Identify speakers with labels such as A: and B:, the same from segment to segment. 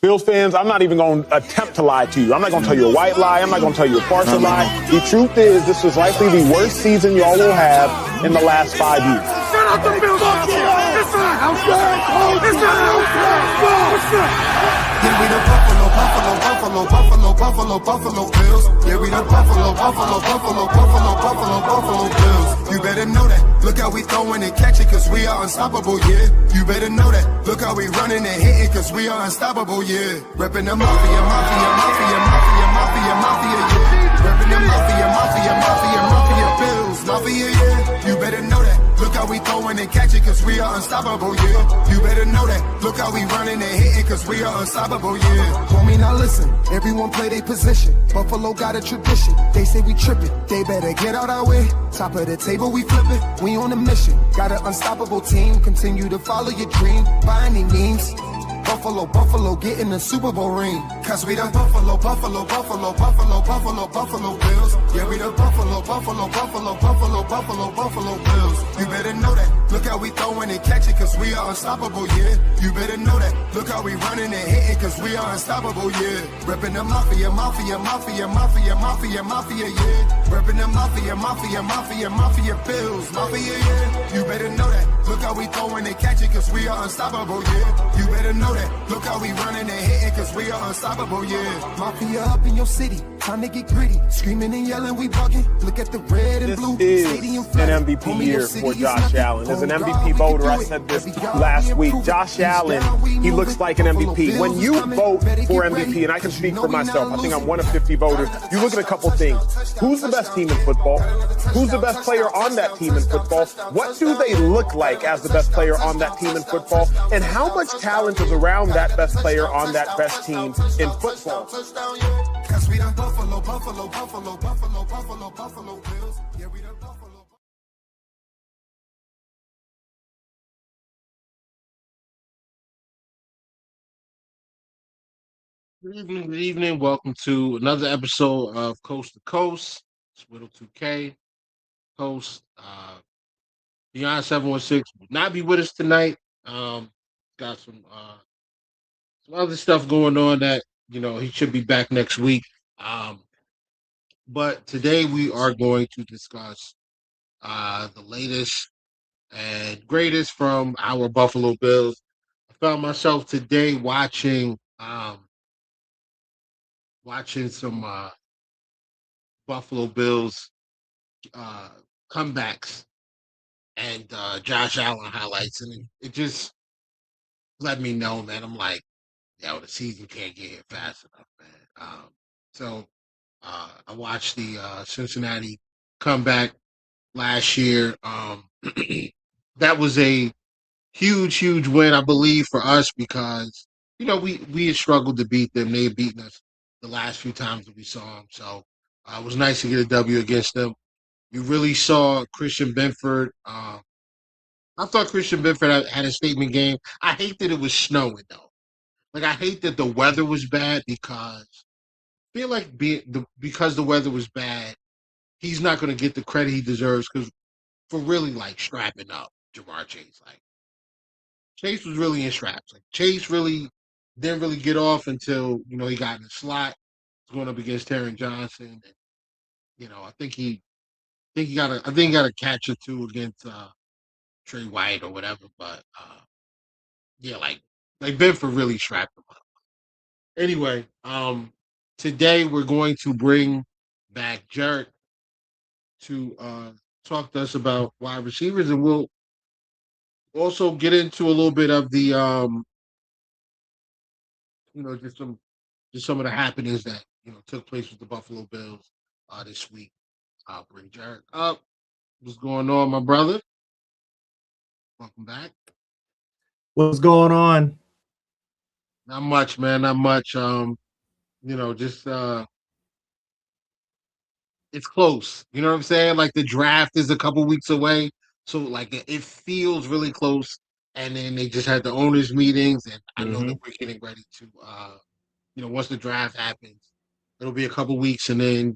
A: Bills fans, I'm not even going to attempt to lie to you. I'm not going to tell you a white lie. I'm not going to tell you a partial lie. The truth is, this was likely the worst season y'all will have in the last 5 years.
B: Shut up the Bills! It's not house flag! It's not house flag!
C: Yeah, we the Buffalo Bills. Yeah, we the Buffalo Bills. You better know that. Look how we throwing and catching, cause we are unstoppable, yeah. You better know that. Look how we running and hitting, cause we are unstoppable, yeah. Reppin' the mafia, yeah. Reppin' the mafia, Bills, mafia, yeah. You better know that. Look how we throwing and catching, cause we are unstoppable, yeah. You better know that. Look how we running and hitting, cause we are unstoppable, yeah. Homie, now listen. Everyone play their position. Buffalo got a tradition. They say we tripping. They better get out our way. Top of the table, we flipping. We on a mission. Got an unstoppable team. Continue to follow your dream by any means. Buffalo, get in the Super Bowl ring. Cause we the Buffalo Bills. Yeah, we the Buffalo Bills. You better know that. Look how we throwing and catching, cause we are unstoppable, yeah. You better know that. Look how we running and hitting, cause we are unstoppable, yeah. Reppin' the mafia, yeah. Reppin' the mafia, Bills, mafia, yeah. You better know that. Look how we throwing and catching, cause we are unstoppable, yeah. You better know that. Look how we running and hitting, cause we are unstoppable, yeah. Mafia up in your city, time to get gritty. Screaming and yelling, we bugging. Look at the red and blue.
A: This is an MVP year for Josh Allen. As an MVP voter, I said this last week. Josh Allen, he looks like an MVP. When you vote for MVP, and I can speak for myself, I think I'm one of 50 voters, you look at a couple things. Who's the best team in football? Who's the best player on that team in football? What do they look like as the best player on that team in football? And how much talent is around that best player on that best team in football?
C: Cause we the Buffalo Bills. Yeah, we the Buffalo.
B: Good evening. Welcome to another episode of Coast to Coast. It's Whittle 2K. Host, Beyond 716 will not be with us tonight. Got some other stuff going on that, he should be back next week. But today we are going to discuss the latest and greatest from our Buffalo Bills. I found myself today watching some Buffalo Bills comebacks and Josh Allen highlights, and it just let me know, man. I'm like, the season can't get here fast enough, man. So I watched the Cincinnati comeback last year. That was a huge win, I believe, for us because we had struggled to beat them. They had beaten us the last few times that we saw them. So it was nice to get a W against them. You really saw Christian Benford. I thought Christian Benford had a statement game. I hate that it was snowing though. Like I hate that the weather was bad because I feel like because the weather was bad, he's not going to get the credit he deserves because for really like strapping up Jamar Chase. Like Chase was really in straps. Like Chase really didn't really get off until he got in the slot, going up against Taron Johnson. And, I think he got a catch or two against Trey White or whatever. But yeah, like Benford really strapped him up. Anyway, today we're going to bring back Jerick to talk to us about wide receivers, and we'll also get into a little bit of the just some of the happenings that took place with the Buffalo Bills this week. I'll bring Jerick up. What's going on, my brother? Welcome back.
D: What's going on?
B: Not much, man. Not much. Just it's close. You know what I'm saying? Like the draft is a couple weeks away, so like it feels really close. And then they just had the owners' meetings, and I know that we're getting ready to, once the draft happens, it'll be a couple weeks, and then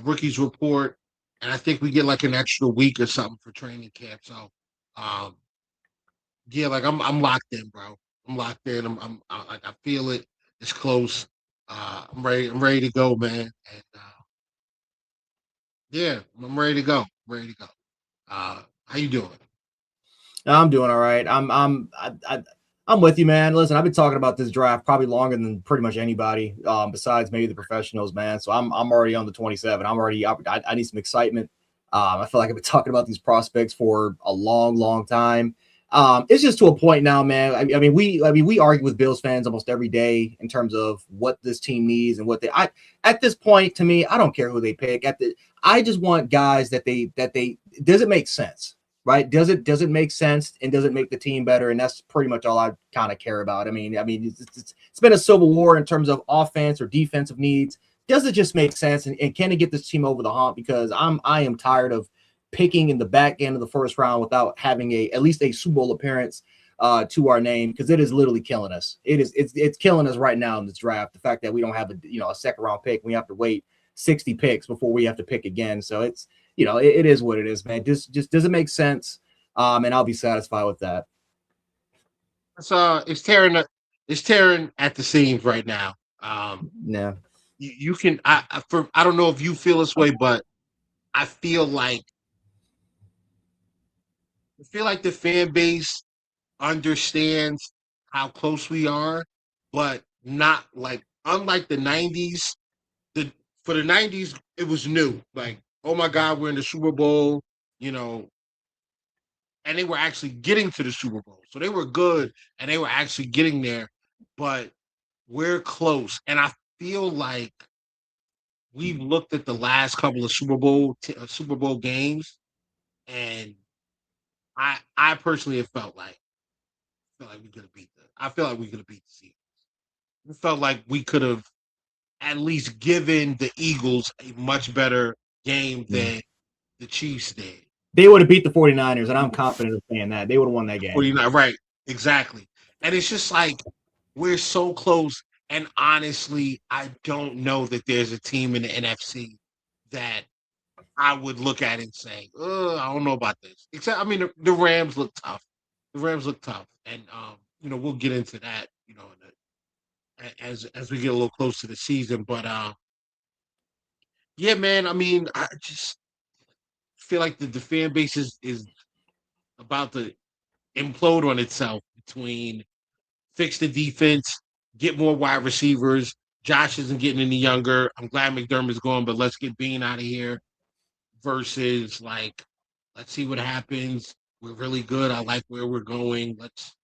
B: rookies report, and I think we get like an extra week or something for training camp. So, yeah, like I'm locked in, bro. I'm locked in. I feel it. It's close. I'm ready. I'm ready to go, man. And yeah, I'm ready to go. I'm ready to go. How you doing?
E: I'm doing all right. I'm with you, man. Listen, I've been talking about this draft probably longer than pretty much anybody, besides maybe the professionals, man. So I'm already on the 27. I need some excitement. I feel like I've been talking about these prospects for a long time. It's just to a point now, man. I mean, we argue with Bills fans almost every day in terms of what this team needs and what they. At this point, to me, I don't care who they pick. I just want guys that does it make sense, right? Does it make sense, and does it make the team better? And that's pretty much all I kind of care about. I mean, it's been a civil war in terms of offense or defensive needs. Does it just make sense, and can it get this team over the hump? Because I am tired of picking in the back end of the first round without having at least a Super Bowl appearance to our name, because it is literally killing us. It's killing us right now in this draft. The fact that we don't have a second round pick, we have to wait 60 picks before we have to pick again. So it's it is what it is, man. Just doesn't make sense, and I'll be satisfied with that.
B: It's tearing at the seams right now.
E: Yeah.
B: You can I don't know if you feel this way, but I feel like the fan base understands how close we are, but not like unlike the 90s. For the 90s, it was new. Like, oh my God, we're in the Super Bowl, and they were actually getting to the Super Bowl. So they were good and they were actually getting there, but we're close. And I feel like we've looked at the last couple of Super Bowl games, and I personally have felt like we could have beat them. I feel like we could have beat the Seahawks. It felt like we could have at least given the Eagles a much better game than the Chiefs did.
E: They would have beat the 49ers, and I'm confident of saying that. They would have won that game.
B: 49, right, exactly. And it's just like we're so close. And honestly, I don't know that there's a team in the NFC that I would look at and say, I don't know about this. Except, I mean, the Rams look tough. The Rams look tough. And, we'll get into that, as we get a little close to the season. But, yeah, man, I mean, I just feel like the fan base is about to implode on itself between fix the defense, get more wide receivers. Josh isn't getting any younger. I'm glad McDermott's gone, but let's get Bean out of here. Versus let's see what happens. We're really good. I like where we're going. Let's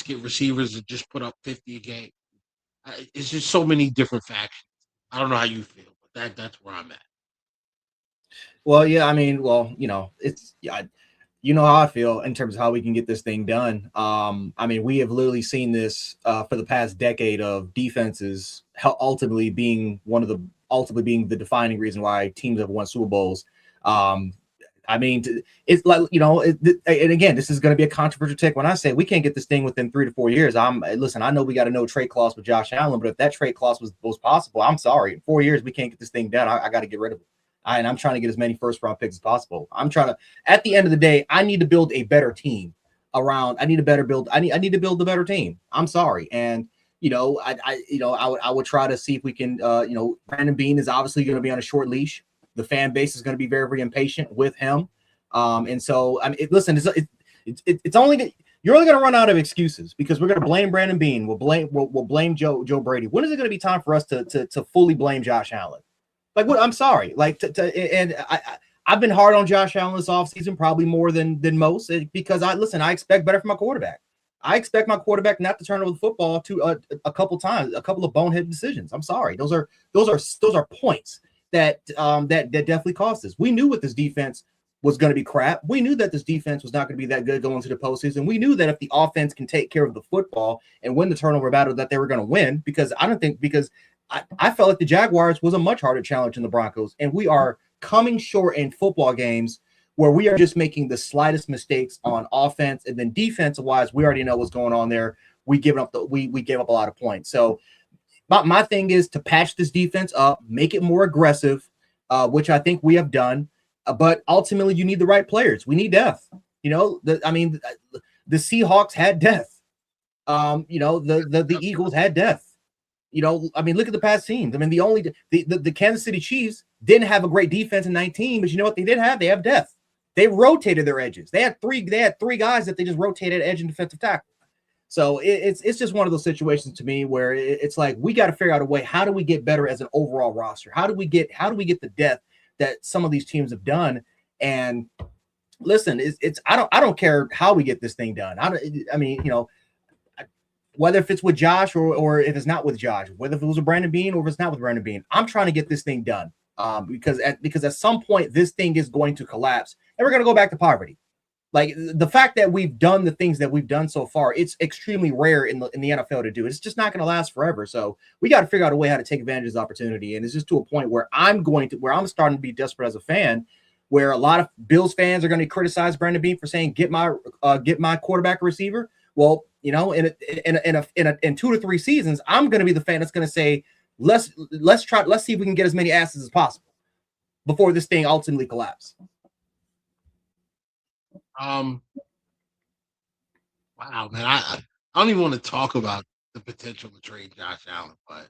B: get receivers to just put up 50 a game. It's just so many different factions. I don't know how you feel, but that's where I'm at.
E: Well, yeah, I mean, it's how I feel in terms of how we can get this thing done. I mean, we have literally seen this for the past decade of defenses ultimately being the defining reason why teams have won Super Bowls. I mean, it's like, and again, this is going to be a controversial take when I say we can't get this thing within 3 to 4 years. Listen, I know we got a no trade clause with Josh Allen, but if that trade clause was possible, I'm sorry. In 4 years, we can't get this thing done. I got to get rid of it. And I'm trying to get as many first round picks as possible. At the end of the day, I need to build a better team around. I need to build a better team. I'm sorry. And, I would try to see if we can, Brandon Beane is obviously going to be on a short leash. The fan base is going to be very, very impatient with him. And so, I mean, listen, it's only, you're only going to run out of excuses because we're going to blame Brandon Beane. We'll blame Joe Brady. When is it going to be time for us to fully blame Josh Allen? Like, what? I'm sorry. Like, and I've been hard on Josh Allen this offseason, probably more than most, because I expect better from my quarterback. I expect my quarterback not to turn over the football to a couple times, a couple of bonehead decisions. I'm sorry. Those are points that definitely cost us. We knew what this defense was going to be crap. We knew that this defense was not going to be that good going to the postseason. We knew that if the offense can take care of the football and win the turnover battle, that they were going to win. Because I felt like the Jaguars was a much harder challenge than the Broncos, and we are coming short in football games where we are just making the slightest mistakes on offense, and then defensive wise, we already know what's going on there. We gave up a lot of points. So my thing is to patch this defense up, make it more aggressive, which I think we have done. But ultimately, you need the right players. We need depth. The Seahawks had depth. The Eagles had depth. I mean, look at the past teams. I mean, the Kansas City Chiefs didn't have a great defense in 19, but you know what they did have? They have depth. They rotated their edges. They had three guys that they just rotated edge and defensive tackle. So it's just one of those situations to me where it's like we got to figure out a way. How do we get better as an overall roster? How do we get the depth that some of these teams have done? And listen, I don't care how we get this thing done. I mean, whether if it's with Josh or if it's not with Josh, whether if it was with Brandon Beane or if it's not with Brandon Beane, I'm trying to get this thing done. Because at some point this thing is going to collapse and we're going to go back to poverty. Like the fact that we've done the things that we've done so far, it's extremely rare in the NFL to do. It's just not going to last forever. So we got to figure out a way how to take advantage of this opportunity. And it's just to a point where I'm starting to be desperate as a fan, where a lot of Bills fans are going to criticize Brandon Beane for saying get my quarterback or receiver. Well, in 2 to 3 seasons, I'm going to be the fan that's going to say let's see if we can get as many asses as possible before this thing ultimately collapses.
B: Wow, man. I don't even want to talk about the potential to trade Josh Allen, but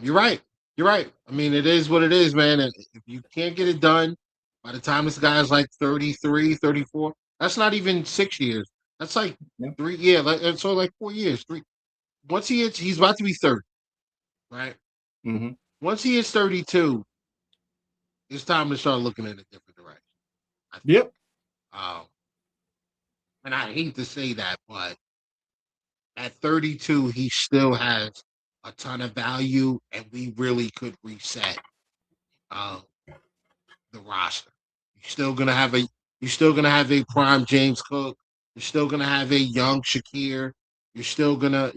B: you're right. You're right. I mean, it is what it is, man. And if you can't get it done by the time this guy's like 33, 34, that's not even 6 years. That's like 3 years. It's only like 4 years. Once he's about to be 30, right?
E: Mm-hmm.
B: Once he hits 32, it's time to start looking in a different direction.
E: Yep.
B: And I hate to say that, but at 32, he still has a ton of value, and we really could reset the roster. You're still gonna have a prime James Cook. You're still gonna have a young Shakir. You're still gonna,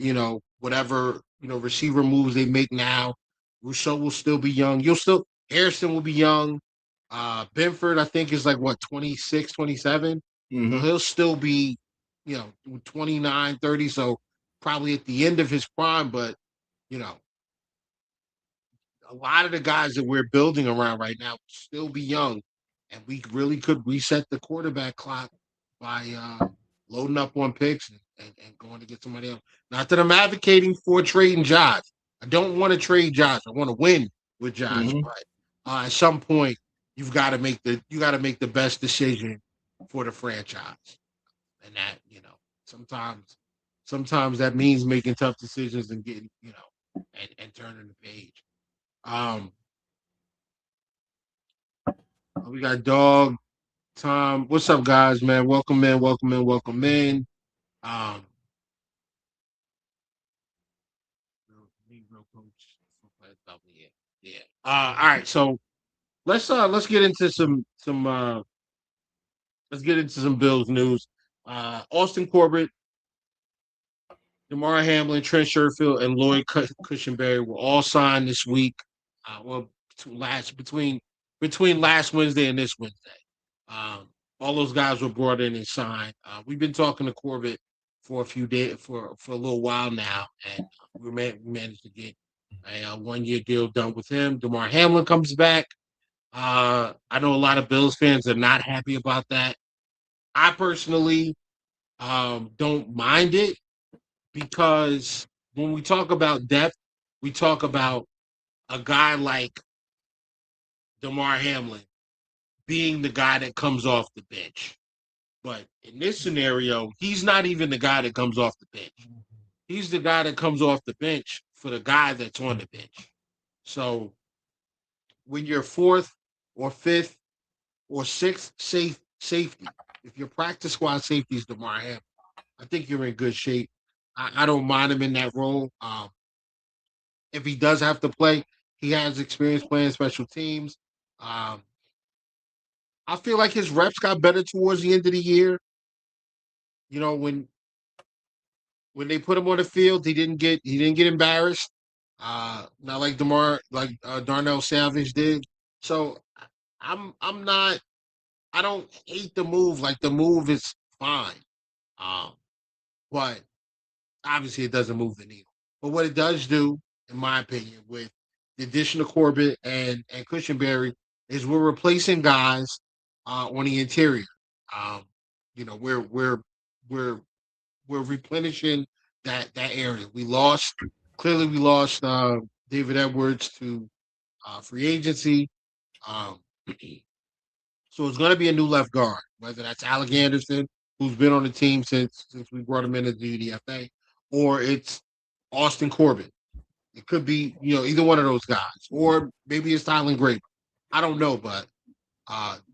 B: whatever receiver moves they make now. Rousseau will still be young. Harrison will be young. Benford, I think, is like what 26, 27.
E: Mm-hmm.
B: So he'll still be, 29, 30. So probably at the end of his prime, but a lot of the guys that we're building around right now will still be young, and we really could reset the quarterback clock by loading up on picks and going to get somebody else. Not that I'm advocating for trading Josh. I don't want to trade Josh. I want to win with Josh, but at some point you got to make the best decision for the franchise, and that sometimes that means making tough decisions and getting and turning the page. We got Dog, Tom. What's up, guys, man? Welcome in. Yeah. All right. So let's get into some Bills news. Austin Corbett, Damar Hamlin, Trent Sherfield, and Lloyd Cushenberry were all signed this week. Between last Wednesday and this Wednesday. All those guys were brought in and signed. We've been talking to Corbett for a few days, for a little while now, and we managed to get a 1-year deal done with him. Damar Hamlin comes back. I know a lot of Bills fans are not happy about that. I personally don't mind it, because when we talk about depth, we talk about a guy like Damar Hamlin being the guy that comes off the bench. But in this scenario, he's not even the guy that comes off the bench. He's the guy that comes off the bench for the guy that's on the bench. So when you're 4th or 5th or 6th safety, if your practice squad safety is Damar Hamlin, I think you're in good shape. I don't mind him in that role. If he does have to play, he has experience playing special teams. I feel like his reps got better towards the end of the year. When they put him on the field, he didn't get embarrassed. Not like Darnell Savage did. So I'm not. I don't hate the move. Like, the move is fine. But obviously it doesn't move the needle. But what it does do, in my opinion, with the addition of Corbett and Cushenberry, is we're replacing guys on the interior. We're replenishing that area. We lost Clearly, we lost David Edwards to free agency. Um, so it's going to be a new left guard, whether that's Alec Anderson, who's been on the team since we brought him in as the UDFA, or it's Austin Corbett. It could be, either one of those guys, or maybe it's Tylen Grape. I don't know, but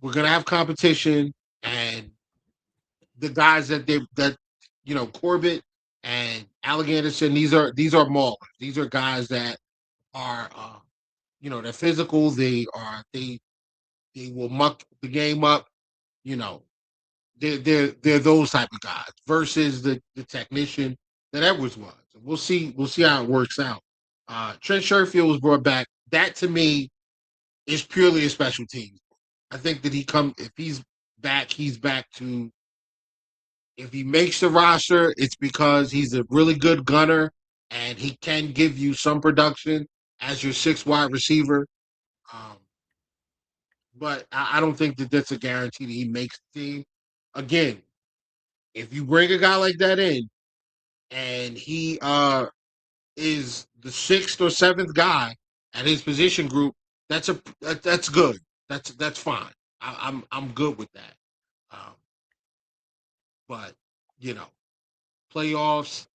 B: we're gonna have competition, and the guys Corbett and Alec Anderson. These are maulers. These are guys that are they're physical. They will muck the game up. You know, they're those type of guys versus the technician that Edwards was. We'll see how it works out. Trent Sherfield was brought back. That to me is purely a special team. I think that if he's back, if he makes the roster, it's because he's a really good gunner and he can give you some production as your 6th wide receiver. But I don't think that that's a guarantee that he makes the team. Again, if you bring a guy like that in and he is the 6th or 7th guy at his position group, that's good. That's fine. I'm good with that. But playoffs,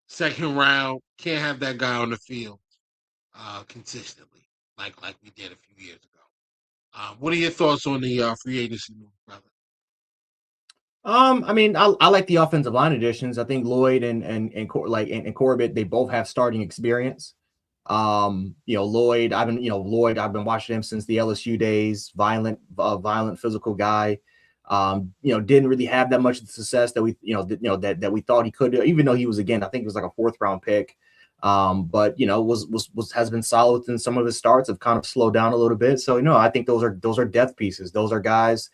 B: second round, can't have that guy on the field consistently like we did a few years ago. What are your thoughts on the free agency move, brother?
E: I mean, I like the offensive line additions. I think Lloyd and Corbett, they both have starting experience. Lloyd, I've been watching him since the LSU days. Violent physical guy. Didn't really have that much success that that we thought he could do, even though he was, again, I think it was like a 4th round pick. But has been solid within some of his starts, have kind of slowed down a little bit. So, I think those are depth pieces. Those are guys,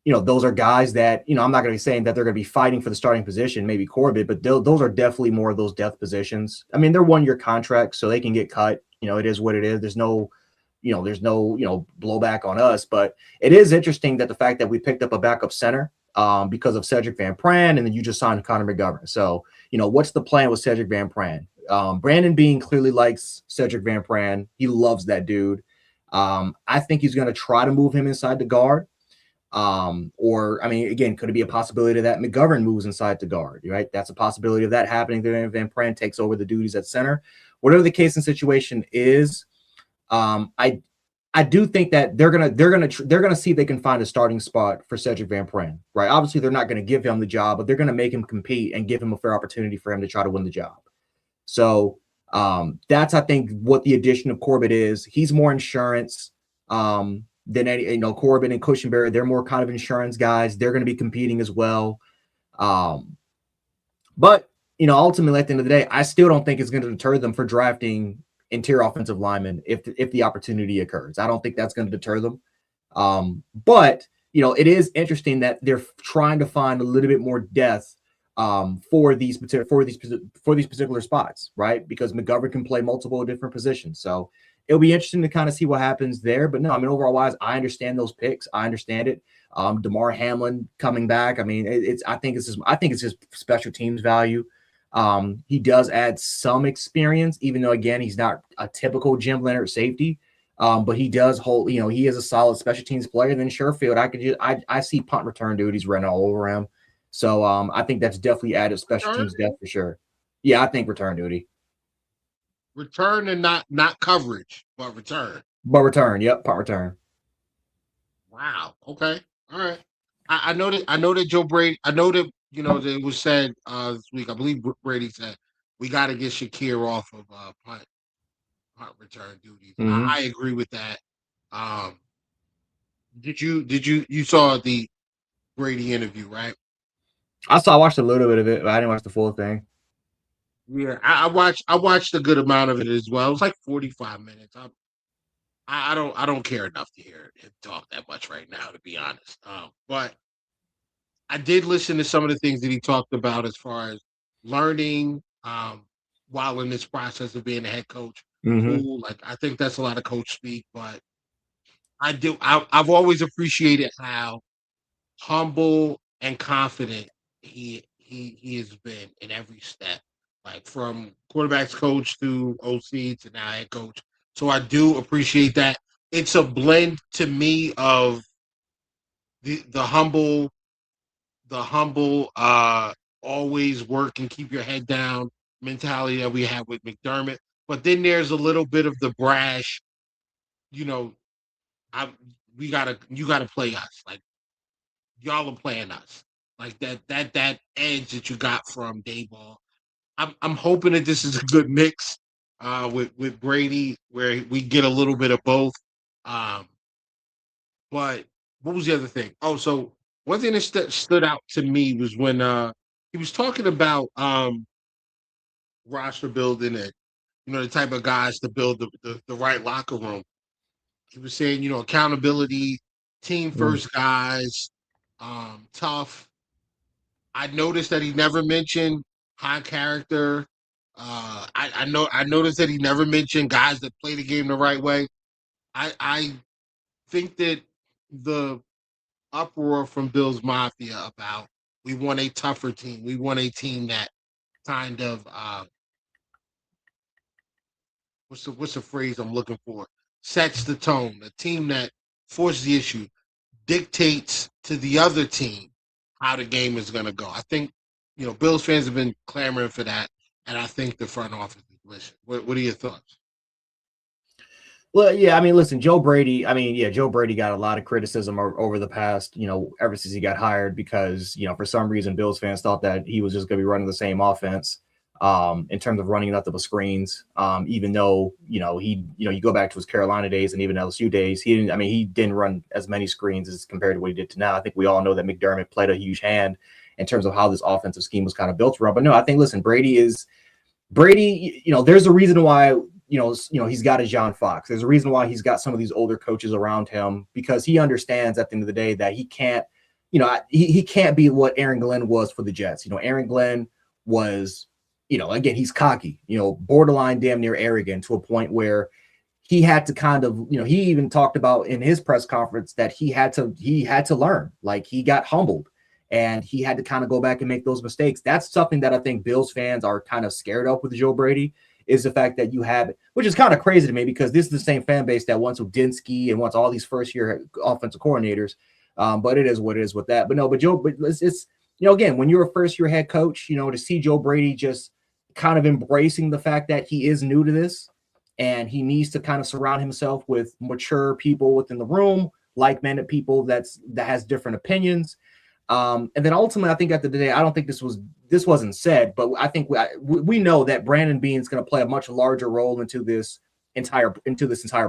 E: those are guys that, I'm not going to be saying that they're going to be fighting for the starting position, maybe Corbett, but those are definitely more of those depth positions. I mean, they're 1-year contracts, so they can get cut. It is what it is. There's no blowback on us, but it is interesting that the fact that we picked up a backup center because of Cedric Van Pran, and then you just signed Connor McGovern. So, what's the plan with Cedric Van Pran? Brandon Beane clearly likes Cedric Van Pran. He loves that dude. I think he's going to try to move him inside the guard. Again, could it be a possibility that McGovern moves inside to guard, right? That's a possibility of that happening. Then Van Pran takes over the duties at center. Whatever the case and situation is, I do think that they're gonna see if they can find a starting spot for Cedric Van Pran, right? Obviously, they're not going to give him the job, but they're going to make him compete and give him a fair opportunity for him to try to win the job. So that's, I think, what the addition of Corbett is. He's more insurance. Than any, Corbin and Cushenberry, they're more kind of insurance guys. They're going to be competing as well. But ultimately at the end of the day, I still don't think it's going to deter them for drafting interior offensive linemen if the opportunity occurs. I don't think that's going to deter them. But it is interesting that they're trying to find a little bit more depth for these particular spots, right? Because McGovern can play multiple different positions. So it'll be interesting to kind of see what happens there. But no, I mean, overall wise, I understand those picks. I understand it. DeMar Hamlin coming back. I mean, I think it's his special teams value. He does add some experience, even though, again, he's not a typical Jim Leonard safety. But he does hold, he is a solid special teams player. Then Sherfield, I see punt return duties running all over him. So I think that's definitely added special teams depth for sure. Yeah, I think return duty.
B: Return and not coverage, but return.
E: Yep, punt return.
B: Wow. Okay. All right. I know that Joe Brady. I know that that it was said this week. I believe Brady said we got to get Shakir off of punt return duties.
E: Mm-hmm.
B: I agree with that. Did you saw the Brady interview, right?
E: I watched a little bit of it, but I didn't watch the full thing.
B: Yeah, I watched a good amount of it as well. It was like 45 minutes. I don't care enough to hear him talk that much right now, to be honest. But I did listen to some of the things that he talked about as far as learning while in this process of being a head coach.
E: Mm-hmm.
B: Cool. Like, I think that's a lot of coach speak, but I've always appreciated how humble and confident he has been in every step. like from quarterbacks coach to OC to now head coach. So I do appreciate that. It's a blend to me of the humble, always work and keep your head down mentality that we have with McDermott. But then there's a little bit of the brash, you know, I you gotta play us. Like y'all are playing us. Like that edge that you got from Dayball. I'm hoping that this is a good mix with Brady where we get a little bit of both. Um, but what was the other thing? Oh, so one thing that stood out to me was when he was talking about roster building and the type of guys to build the right locker room. He was saying, accountability, team first guys, tough. I noticed that he never mentioned high character. I noticed that he never mentioned guys that play the game the right way. I think that the uproar from Bills Mafia about we want a tougher team. We want a team that kind of what's the phrase I'm looking for? Sets the tone. A team that forces the issue, dictates to the other team how the game is going to go. I think Bills fans have been clamoring for that, and I think the front office is listening. What are your thoughts?
E: Well, yeah, I mean, listen, Joe Brady. I mean, yeah, Joe Brady got a lot of criticism over the past, ever since he got hired because, for some reason, Bills fans thought that he was just going to be running the same offense in terms of running nothing but screens. Even though, you go back to his Carolina days and even LSU days, he didn't run as many screens as compared to what he did to now. I think we all know that McDermott played a huge hand in terms of how this offensive scheme was kind of built around. But no, I think, listen, Brady, there's a reason why he's got a John Fox. There's a reason why he's got some of these older coaches around him because he understands at the end of the day that he can't, he can't be what Aaron Glenn was for the Jets. Aaron Glenn was, again, he's cocky, borderline damn near arrogant to a point where he had to kind of, he even talked about in his press conference that he had to learn, like he got humbled and he had to kind of go back and make those mistakes. That's something that I think Bills fans are kind of scared of with Joe Brady. Is the fact that you have it, which is kind of crazy to me because this is the same fan base that wants Udinsky and wants all these first-year offensive coordinators. But it is what it is with that. But it's again, when you're a first-year head coach, to see Joe Brady just kind of embracing the fact that he is new to this and he needs to kind of surround himself with mature people within the room, like-minded people that has different opinions. And then ultimately, I think at the end of the day, I don't think this wasn't said, but I think we know that Brandon Beane's going to play a much larger role into this entire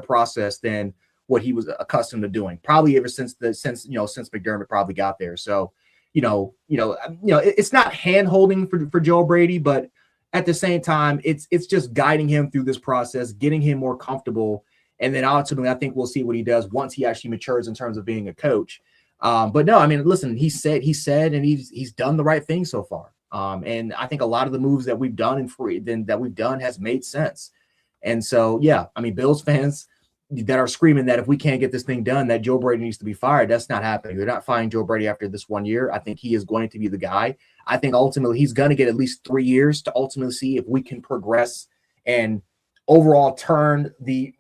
E: process than what he was accustomed to doing, probably ever since McDermott probably got there. So, it's not hand holding for Joe Brady, but at the same time, it's just guiding him through this process, getting him more comfortable, and then ultimately, I think we'll see what he does once he actually matures in terms of being a coach. But no, I mean, listen, he said, and he's done the right thing so far. And I think a lot of the moves that we've done has made sense. And so, yeah, I mean, Bills fans that are screaming that if we can't get this thing done, that Joe Brady needs to be fired. That's not happening. They're not firing Joe Brady after this 1 year. I think he is going to be the guy. I think ultimately he's going to get at least 3 years to ultimately see if we can progress and overall turn he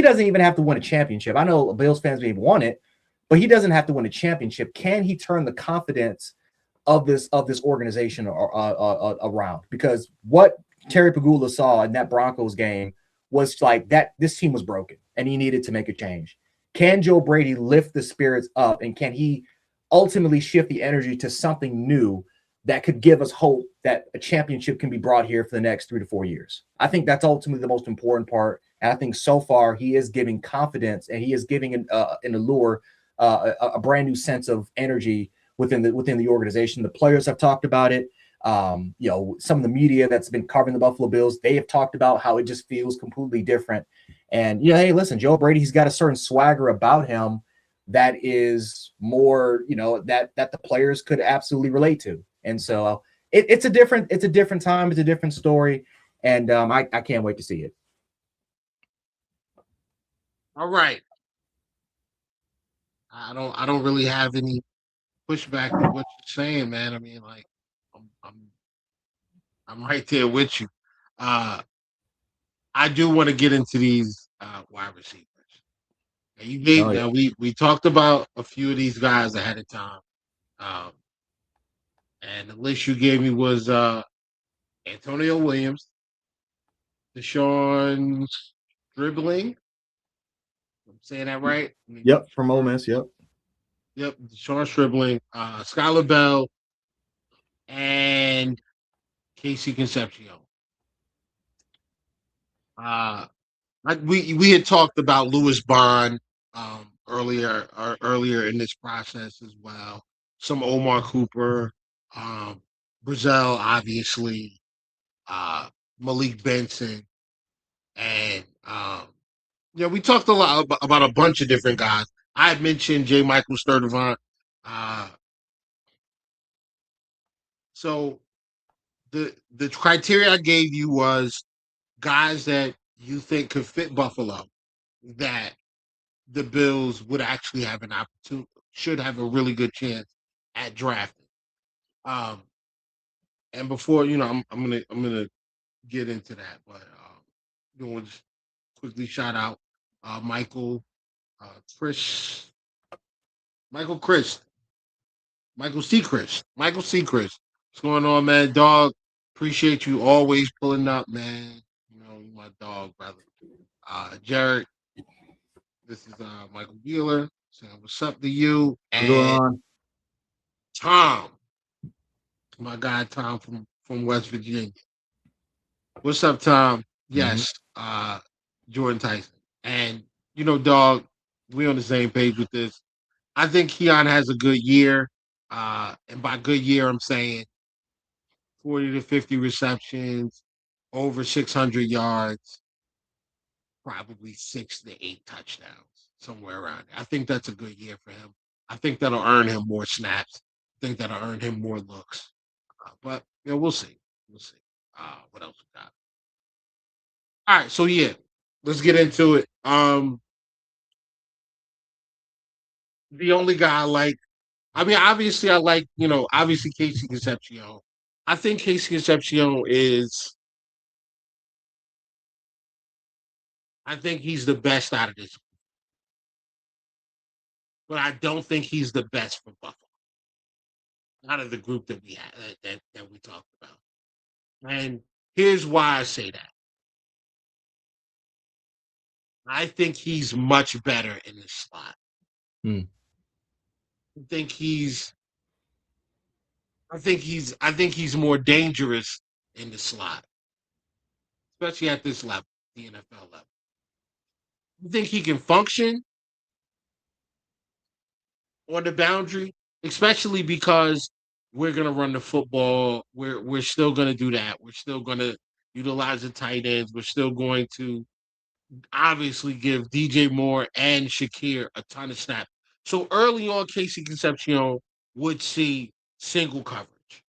E: doesn't even have to win a championship. I know Bills fans may want it, but he doesn't have to win a championship. Can he turn the confidence of this organization around? Because what Terry Pagula saw in that Broncos game was like that this team was broken and he needed to make a change. Can Joe Brady lift the spirits up, and can he ultimately shift the energy to something new that could give us hope that a championship can be brought here for the next 3 to 4 years? I think that's ultimately the most important part. And I think so far he is giving confidence and he is giving an allure, a brand new sense of energy within the organization. The players have talked about it. Some of the media that's been covering the Buffalo Bills, they have talked about how it just feels completely different. And hey, listen, Joe Brady, he's got a certain swagger about him that is more, that the players could absolutely relate to. And so it's a different time, it's a different story, and I can't wait to see it.
B: All right. I don't really have any pushback to what you're saying, man. I mean, like, I'm right there with you. I do want to get into these wide receivers. Now,
E: Yeah.
B: we talked about a few of these guys ahead of time. Um, and the list you gave me was Antonio Williams, Deshaun Dribbling. I'm saying that right?
E: Yep, from Ole Miss. Yep.
B: Yep, Deshaun Stribling, Skylar Bell, and Casey Concepcion. We had talked about Lewis Bond earlier in this process as well. Some Omar Cooper, Brazil, obviously, Malik Benson, and we talked a lot about a bunch of different guys. I had mentioned J. Michael Sturdivant. So the criteria I gave you was guys that you think could fit Buffalo that the Bills would actually have an opportunity, should have a really good chance at drafting. And before I'm gonna get into that, but we'll just quickly shout out Michael Chris, Michael Chris, Michael Seacrest, Michael Seacrest. What's going on, man? Dog, appreciate you always pulling up, man. You my dog, brother. Jerick, this is Michael Wheeler saying what's up to you.
E: What's going
B: And
E: on?
B: Tom, my guy Tom from West Virginia. What's up, Tom? Yes, Jordan Tyson. And dog, we on the same page with this. I think Keon has a good year. And by good year, I'm saying 40 to 50 receptions, over 600 yards, probably 6 to 8 touchdowns, somewhere around there. I think that's a good year for him. I think that'll earn him more snaps. I think that'll earn him more looks. But we'll see. We'll see. What else we got? All right, so let's get into it. The only guy I like, obviously I like, obviously Casey Concepcion. I think Casey Concepcion I think he's the best out of this. But I don't think he's the best for Buffalo. Out of the group that we had that we talked about. And here's why I say that. I think he's much better in the slot. I think he's more dangerous in the slot, especially at this level, the NFL level. I think he can function on the boundary, especially because we're gonna run the football. We're still gonna do that. We're still gonna utilize the tight ends. We're still going to obviously give DJ Moore and Shakir a ton of snaps. So early on, Casey Concepcion would see single coverage.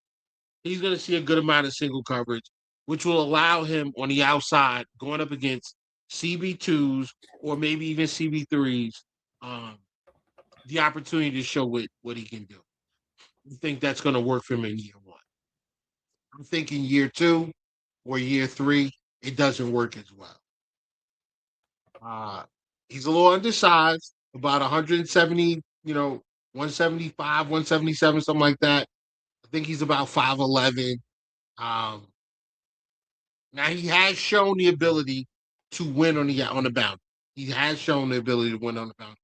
B: He's going to see a good amount of single coverage, which will allow him on the outside going up against CB2s or maybe even CB3s the opportunity to show what he can do. I think that's going to work for him in year one. I'm thinking year two or year three, it doesn't work as well. He's a little undersized, about 170, 175, 177, something like that. I think he's about 5'11". Now he has shown the ability to win on the boundary. He has shown the ability to win on the boundary.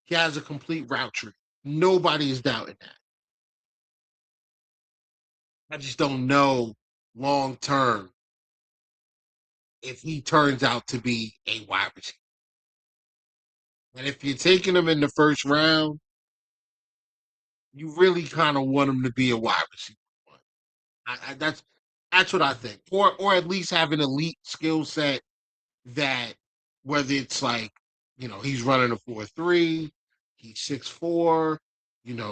B: He has a complete route tree. Nobody is doubting that. I just don't know long term if he turns out to be a wide receiver. And if you're taking him in the first round, you really kind of want him to be a wide receiver. That's what I think, or at least have an elite skill set that whether it's like he's running a 4.3, he's 6'4",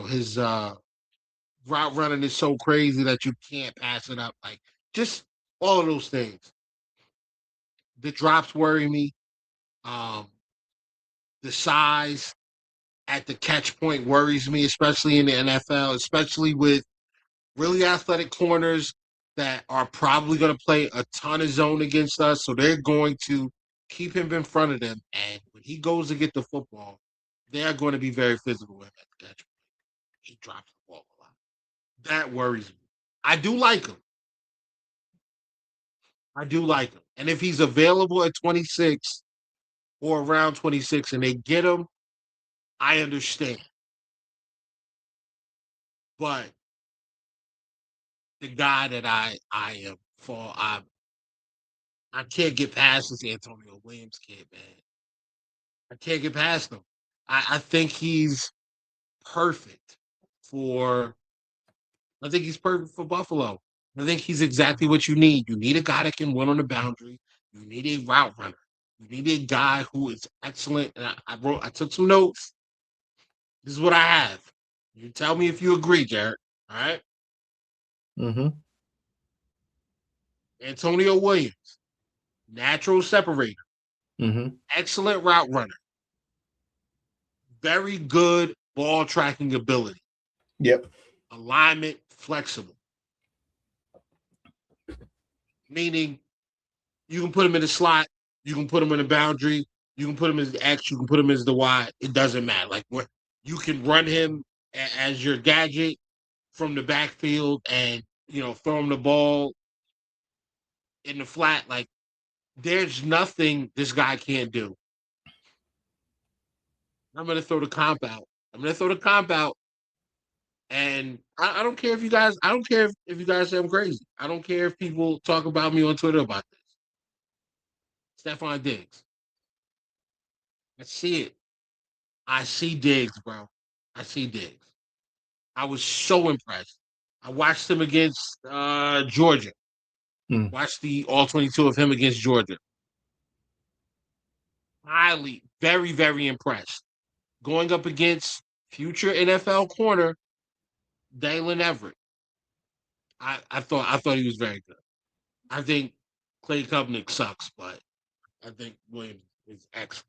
B: his route running is so crazy that you can't pass it up, like just all of those things. The drops worry me. The size at the catch point worries me, especially in the NFL, especially with really athletic corners that are probably going to play a ton of zone against us, so they're going to keep him in front of them. And when he goes to get the football, they are going to be very physical with him at the catch. He drops the ball a lot. That worries me. I do like him. And if he's available at 26 or around 26 and they get him, I understand. But the guy that I am for, I can't get past this Antonio Williams kid, man. I can't get past him. I think he's perfect for Buffalo. I think he's exactly what you need. You need a guy that can win on the boundary. You need a route runner. You need a guy who is excellent. And I took some notes. This is what I have. You tell me if you agree, Jerick. All right.
E: Mm-hmm.
B: Antonio Williams, natural separator, excellent route runner, very good ball tracking ability.
E: Yep.
B: Alignment flexible. Meaning you can put him in the slot, you can put him in the boundary, you can put him as the X, you can put him as the Y. It doesn't matter. Like you can run him as your gadget from the backfield and throw him the ball in the flat. Like there's nothing this guy can't do. I'm gonna throw the comp out. And I don't care if you guys. I don't care if you guys say I'm crazy. I don't care if people talk about me on Twitter about this. Stephon Diggs. I see it. I see Diggs, bro. I see Diggs. I was so impressed. I watched him against Georgia. Watched the all 22 of him against Georgia. Highly, very, very impressed. Going up against future NFL corner Dalen Everett. I thought he was very good. I think Clay Kupnik sucks, but I think Williams is excellent.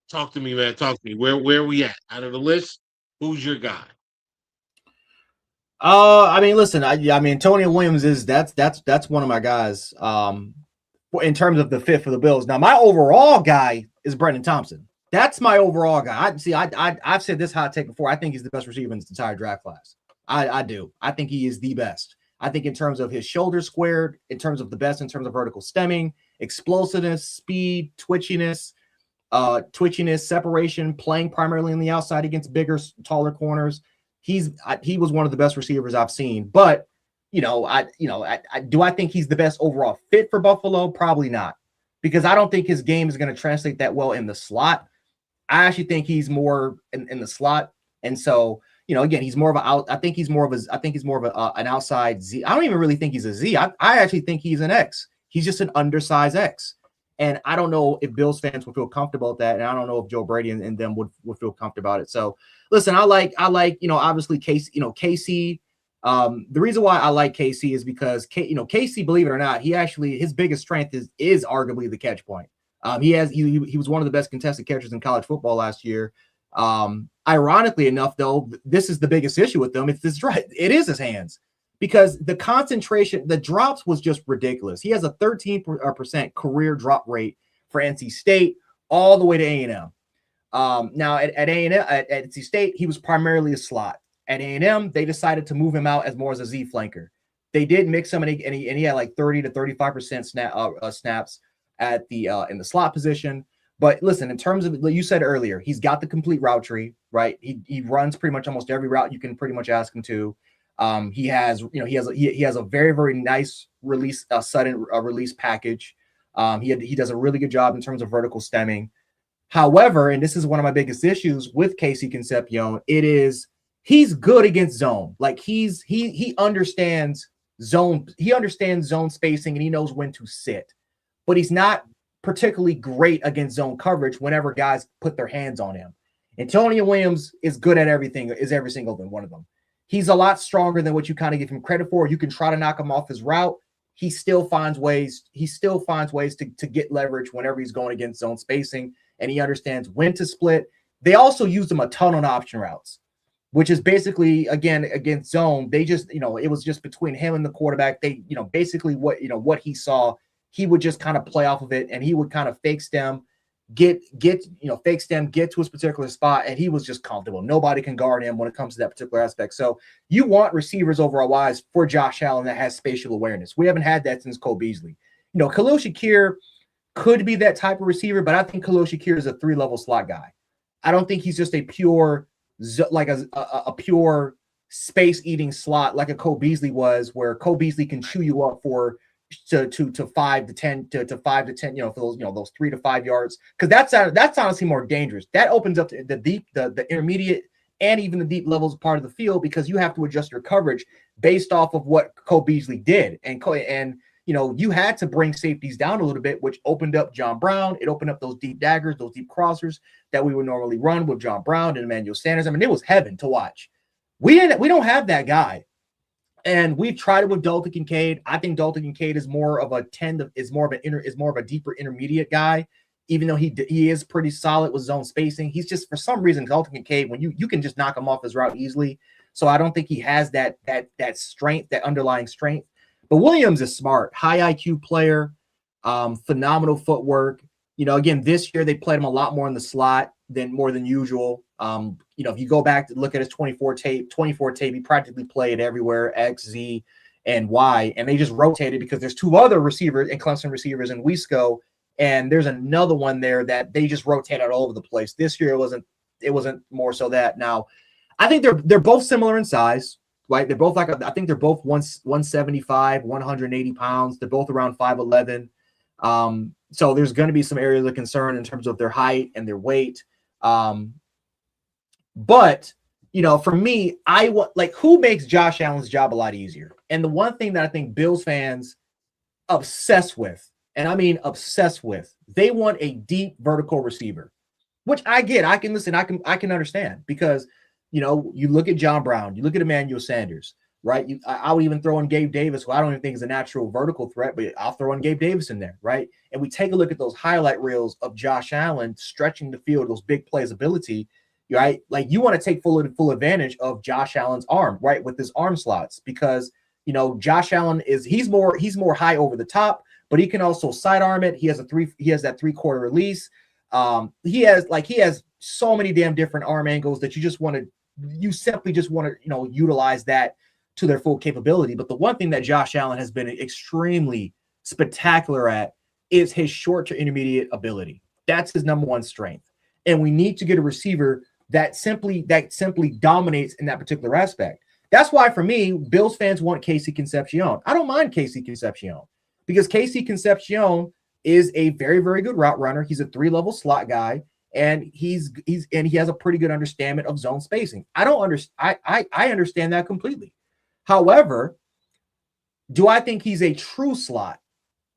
B: Talk to me, man. Talk to me. Where are we at? Out of the list, who's your guy?
E: I mean, listen, I mean, Antonio Williams that's one of my guys. In terms of the fit for the Bills. Now, my overall guy is Brendan Thompson. That's my overall guy. I've said this hot take before. I think he's the best receiver in this entire draft class. I do. I think he is the best. I think in terms of his shoulder squared, in terms of the best, in terms of vertical stemming, explosiveness, speed, twitchiness, separation, playing primarily on the outside against bigger, taller corners. He was one of the best receivers I've seen. But do I think he's the best overall fit for Buffalo? Probably not, because I don't think his game is going to translate that well in the slot. I actually think he's more in the slot, and so again, he's more of an outside Z. I don't even really think he's a Z. I actually think he's an X. He's just an undersized X. And I don't know if Bills fans would feel comfortable with that. And I don't know if Joe Brady and them would feel comfortable about it. So listen, I like, obviously Casey. The reason why I like Casey is because Casey, believe it or not, his biggest strength is arguably the catch point. He was one of the best contested catchers in college football last year. Ironically enough, though, this is the biggest issue with them. It is his hands, because the concentration, the drops was just ridiculous. He has a 13% career drop rate for NC State all the way to A&M. Now at A&M, at NC State, he was primarily a slot. At A&M, they decided to move him out as more as a Z flanker. They did mix him, and he had like 30 to 35% snaps at the in the slot position. But listen, in terms of, like you said earlier, he's got the complete route tree, right? He runs pretty much almost every route you can pretty much ask him to. He has a very, very nice release, sudden release package. He does a really good job in terms of vertical stemming. However, and this is one of my biggest issues with Casey Concepcion, he's good against zone. Like he understands zone. He understands zone spacing, and he knows when to sit, but he's not particularly great against zone coverage whenever guys put their hands on him. Antonio Williams is good at everything, is every single one of them. He's a lot stronger than what you kind of give him credit for. You can try to knock him off his route. He still finds ways to get leverage whenever he's going against zone spacing, and he understands when to split. They also used him a ton on option routes. which is basically, again, against zone. They just, it was just between him and the quarterback. They, basically what he saw, he would just kind of play off of it, and he would kind of fake stem, get to his particular spot, and he was just comfortable. Nobody can guard him when it comes to that particular aspect. So you want receivers overall wise for Josh Allen that has spatial awareness. We haven't had that since Cole Beasley. Khalil Shakir could be that type of receiver, but I think Khalil Shakir is a 3-level slot guy. I don't think he's just a pure, like a pure space-eating slot like a Cole Beasley was, where Cole Beasley can chew you up for to 5 to 10 to 5 to 10, for those 3 to 5 yards, because that's honestly more dangerous. That opens up the deep, the intermediate, and even the deep levels part of the field, because you have to adjust your coverage based off of what Cole Beasley did, and you had to bring safeties down a little bit, which opened up John Brown. It opened up those deep daggers, those deep crossers that we would normally run with John Brown and Emmanuel Sanders. I mean, it was heaven to watch. We don't have that guy. And we've tried it with Dalton Kincaid. I think Dalton Kincaid is more of a deeper intermediate guy, even though he is pretty solid with zone spacing. He's just, for some reason, Dalton Kincaid, when you can just knock him off his route easily. So I don't think he has that strength, that underlying strength. But Williams is smart, high IQ player, phenomenal footwork. Again, this year they played him a lot more in the slot more than usual. If you go back to look at his 24 tape, he practically played everywhere, X, Z, and Y, and they just rotated because there's 2 other receivers and Clemson receivers in Wisco, and there's another one there that they just rotated all over the place. This year it wasn't more so that. Now, I think they're both similar in size. Right, they're both I think they're both 175, 180 pounds. They're both around 5'11". So there's going to be some areas of concern in terms of their height and their weight. But for me, I want, who makes Josh Allen's job a lot easier? And the one thing that I think Bills fans obsess with, and I mean obsessed with, they want a deep vertical receiver, which I get. I can understand, because you look at John Brown, you look at Emmanuel Sanders, right? I would even throw in Gabe Davis, who I don't even think is a natural vertical threat, but I'll throw in Gabe Davis in there, right? And we take a look at those highlight reels of Josh Allen stretching the field, those big plays ability, right? Like, you want to take full advantage of Josh Allen's arm, right, with his arm slots, because Josh Allen he's more high over the top, but he can also sidearm it. He has that 3/4 release. He has so many damn different arm angles that you simply just want to utilize that to their full capability. But the one thing that Josh Allen has been extremely spectacular at is his short to intermediate ability. That's his number one strength. And we need to get a receiver that simply dominates in that particular aspect. That's why, for me, Bills fans want Casey Concepcion. I don't mind Casey Concepcion, because Casey Concepcion is a very, very good route runner. He's a 3-level slot guy, and he has a pretty good understanding of zone spacing. I understand that completely. However, do I think he's a true slot?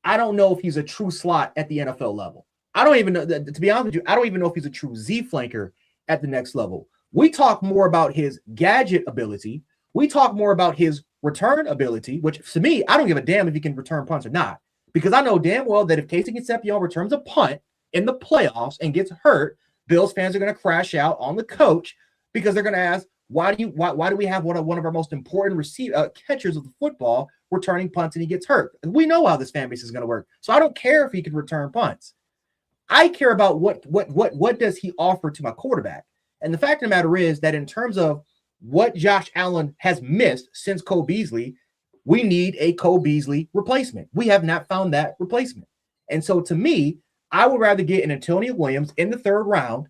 E: I don't know if he's a true slot at the NFL level. I don't even know, to be honest with you, I don't even know if he's a true Z flanker at the next level. We talk more about his gadget ability. We talk more about his return ability, which, to me, I don't give a damn if he can return punts or not, because I know damn well that if Casey Concepcion returns a punt in the playoffs and gets hurt, Bills fans are going to crash out on the coach, because they're going to ask, why do we have one of our most important catchers of the football returning punts and he gets hurt? And we know how this fan base is going to work. So I don't care if he can return punts. I care about what does he offer to my quarterback. And the fact of the matter is that in terms of what Josh Allen has missed since Cole Beasley, we need a Cole Beasley replacement. We have not found that replacement. And so, to me, I would rather get an Antonio Williams in the 3rd round,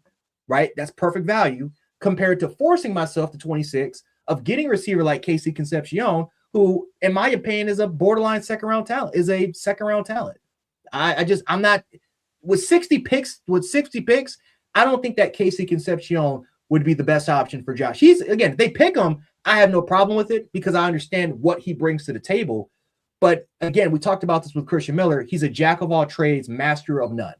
E: right? That's perfect value, compared to forcing myself to 26 of getting a receiver like Casey Concepcion, who, in my opinion, is a borderline second-round talent. I'm not with 60 picks. I don't think that Casey Concepcion would be the best option for Josh. If they pick him, I have no problem with it, because I understand what he brings to the table. But again, we talked about this with Christian Miller. He's a jack of all trades, master of none.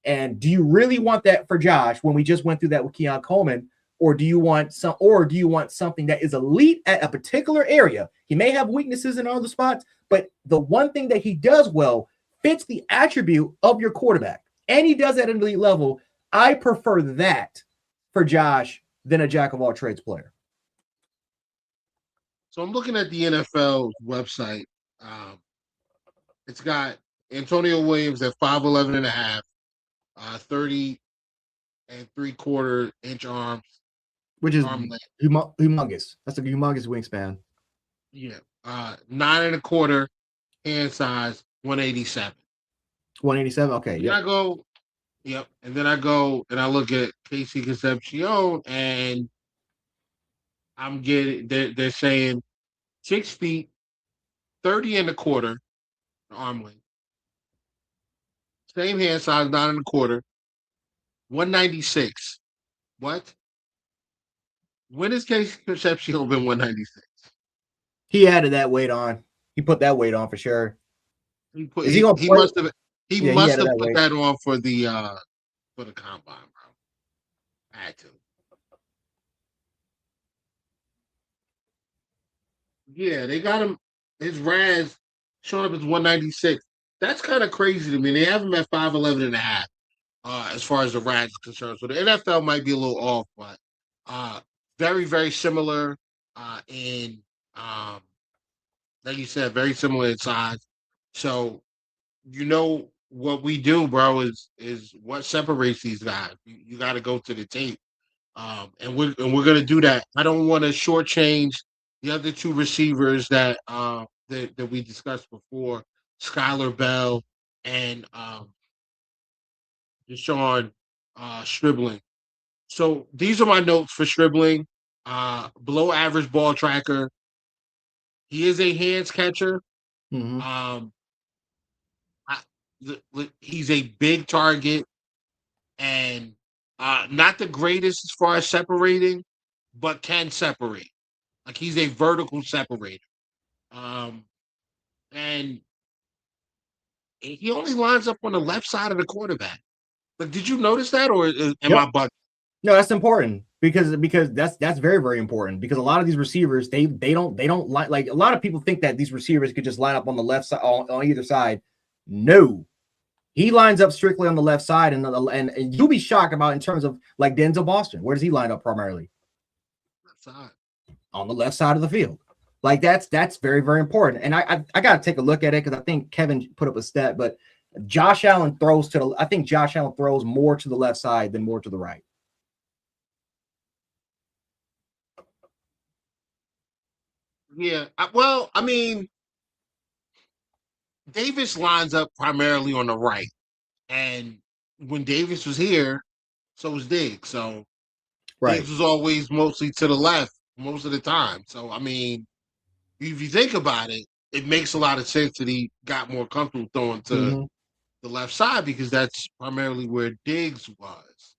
E: And do you really want that for Josh when we just went through that with Keon Coleman? Or do you want something that is elite at a particular area? He may have weaknesses in other spots, but the one thing that he does well fits the attribute of your quarterback, and he does that at an elite level. I prefer that for Josh than a jack of all trades player.
B: So I'm looking at the NFL website. It's got Antonio Williams at 5'11 and a half, 30 and 3/4 inch arms,
E: which is
B: arm length.
E: humongous. That's a humongous wingspan.
B: Yeah. 9 1/4 hand size, 187.
E: 187. Okay.
B: Yeah. I go, yep. And then I go and I look at Casey Concepcion, and I'm getting, they're saying 6 feet, 30 1/4 arm length. Same hand size, 9 1/4, 196. What? When has Casey Concepcion been 196?
E: He added that weight on. He put that weight on for sure.
B: He must have put that on for the combine, bro. Had to. Yeah, they got him. His RAS showing up as 196. That's kind of crazy to me. They have him at 5'11 and a half, as far as the RAS is concerned. So the NFL might be a little off, but very, very similar in like you said, very similar in size. So what we do, bro, is what separates these guys. You got to go to the tape, and we're gonna do that. I don't want to shortchange the other two receivers that we discussed before, Skylar Bell and Deshaun Stribling. So these are my notes for Stribling. Below average ball tracker. He is a hands catcher.
E: Mm-hmm.
B: He's a big target and not the greatest as far as separating, but can separate. Like he's a vertical separator. And he only lines up on the left side of the quarterback. Like, did you notice that, or am I bugging?
E: No, that's important because that's very, very important because a lot of these receivers they don't like a lot of people think that these receivers could just line up on the left side on either side. No, he lines up strictly on the left side, and you'll be shocked about in terms of like Denzel Boston. Where does he line up primarily?
B: Left side. On
E: the left side of the field. Like that's very, very important. And I got to take a look at it because I think Kevin put up a stat, but Josh Allen throws I think Josh Allen throws more to the left side than more to the right.
B: Yeah. Well, I mean, Davis lines up primarily on the right. And when Davis was here, so was Diggs. So Diggs was always mostly to the left most of the time. So, I mean, if you think about it, it makes a lot of sense that he got more comfortable throwing to the left side because that's primarily where Diggs was.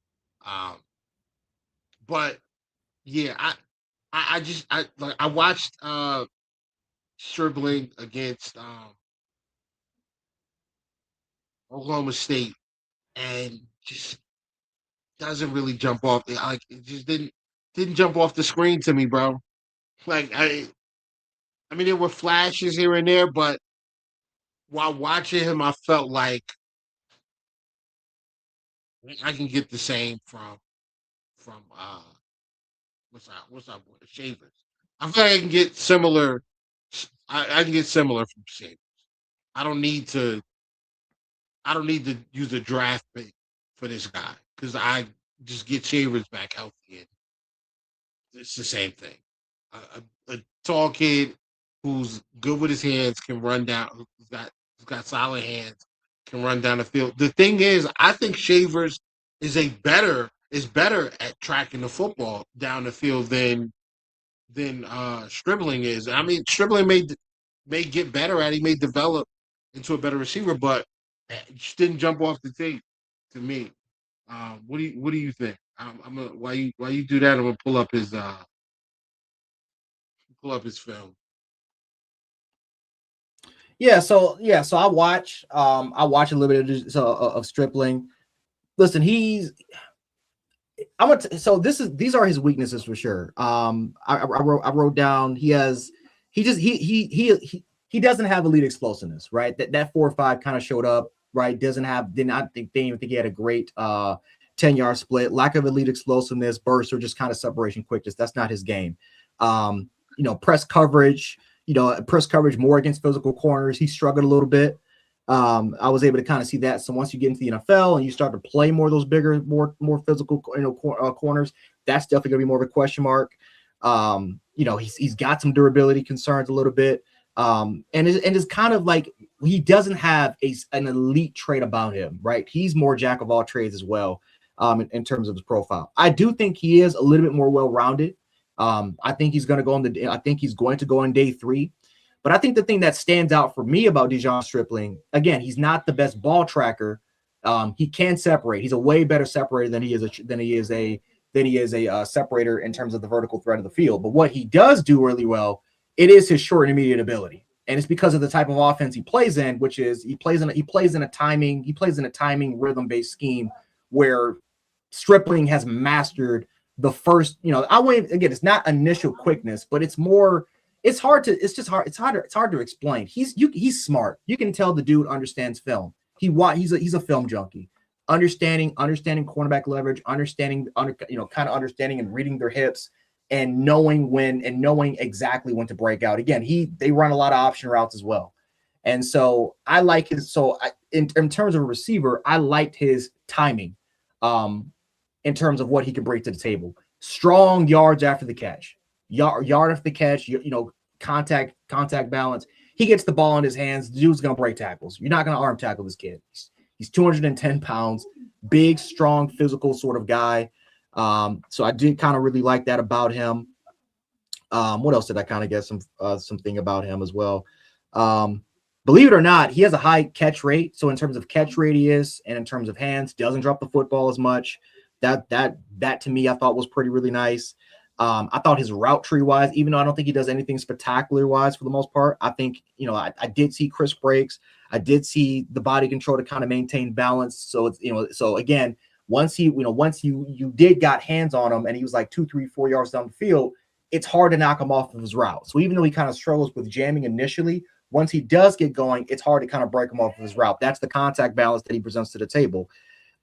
B: But yeah, I watched Stribling against Oklahoma State, and just doesn't really jump off. Like it just didn't jump off the screen to me, bro. Like I mean, there were flashes here and there, but while watching him, I felt like I can get the same from what's up Shavers. I feel like I can get similar. I can get similar from Shavers. I don't need to use a draft pick for this guy because I just get Shavers back healthy and it's the same thing. A tall kid who's good with his hands can run down. Who's got solid hands, can run down the field. The thing is, I think Shavers is better at tracking the football down the field than Stribling is. I mean, Stribling may get better at it. He may develop into a better receiver, but it just didn't jump off the tape to me. What do you think? While you do that, I'm gonna pull up his film.
E: So I watch a little bit of Stribling. Listen, these are his weaknesses for sure. I wrote down he doesn't have elite explosiveness, right? That 4.5 kind of showed up, right? They didn't even think he had a great 10-yard split, lack of elite explosiveness, burst, or just kind of separation quickness. That's not his game. press coverage, press coverage more against physical corners. He struggled a little bit. I was able to kind of see that. So once you get into the NFL and you start to play more of those bigger, more physical, corners, that's definitely gonna be more of a question mark. He's got some durability concerns a little bit. And it's kind of like he doesn't have an elite trait about him, right? He's more jack of all trades as well, in terms of his profile. I do think he is a little bit more well-rounded. I think he's going to go on day 3. But I think the thing that stands out for me about Dejon Stripling, again, he's not the best ball tracker. He can separate. He's a way better separator than he is a separator in terms of the vertical threat of the field. But what he does do really well, it is his short and immediate ability. And it's because of the type of offense he plays in, which is he plays in a timing rhythm-based scheme where Stripling has mastered the first, it's not initial quickness, but it's hard to explain. He's smart. You can tell the dude understands film. He's a film junkie. Understanding cornerback leverage, understanding and reading their hips and knowing exactly when to break out. Again, they run a lot of option routes as well. And so I like his, in terms of a receiver, I liked his timing in terms of what he could bring to the table. Strong yards after the catch, yard after the catch, contact balance. He gets the ball in his hands. The dude's going to break tackles. You're not going to arm tackle this kid. He's 210 pounds, big, strong, physical sort of guy. So I did kind of really like that about him. What else did I kind of get something about him as well? Believe it or not, he has a high catch rate. So in terms of catch radius and in terms of hands, doesn't drop the football as much. That to me, I thought was really nice. I thought his route tree wise, even though I don't think he does anything spectacular wise for the most part, I think, I did see crisp breaks. I did see the body control to kind of maintain balance. So it's, so again, once you did got hands on him and he was like 2, 3, 4 yards down the field, it's hard to knock him off of his route. So even though he kind of struggles with jamming initially, once he does get going, it's hard to kind of break him off of his route. That's the contact balance that he presents to the table.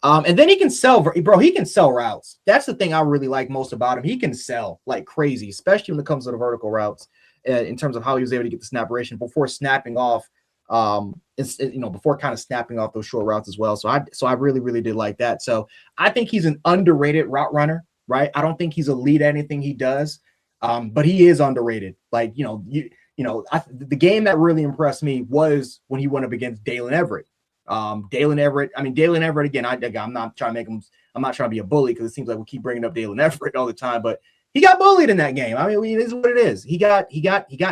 E: And then he can sell, bro. He can sell routes. That's the thing I really like most about him. He can sell like crazy, especially when it comes to the vertical routes, in terms of how he was able to get the snap ration before snapping off, before kind of snapping off those short routes as well. So I really, really did like that. So I think he's an underrated route runner, right? I don't think he's elite at anything he does, but he is underrated. Like, the game that really impressed me was when he went up against Dalen Everett. Dalen Everett, again, I'm not trying to be a bully because it seems like we keep bringing up Dalen Everett all the time, but he got bullied in that game. I mean, it is what it is. He got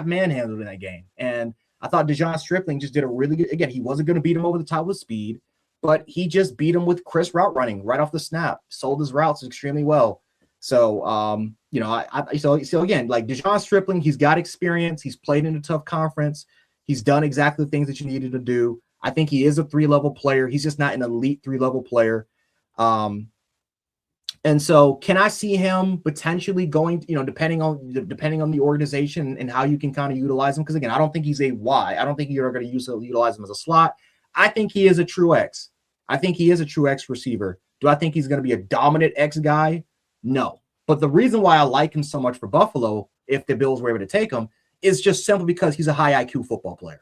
E: manhandled in that game. And I thought Dejon Stripling just did a really good, again, he wasn't going to beat him over the top with speed, but he just beat him with crisp route running right off the snap, sold his routes extremely well. So, so again, like Dejon Stripling, he's got experience. He's played in a tough conference. He's done exactly the things that you needed to do. I think he is a 3-level player. He's just not an elite 3-level player. And so can I see him potentially going, depending on the organization and how you can kind of utilize him? Because again, I don't think he's a Y. I don't think you're going to utilize him as a slot. I think he is a true X. I think he is a true X receiver. Do I think he's going to be a dominant X guy? No. But the reason why I like him so much for Buffalo, if the Bills were able to take him, is just simply because he's a high IQ football player.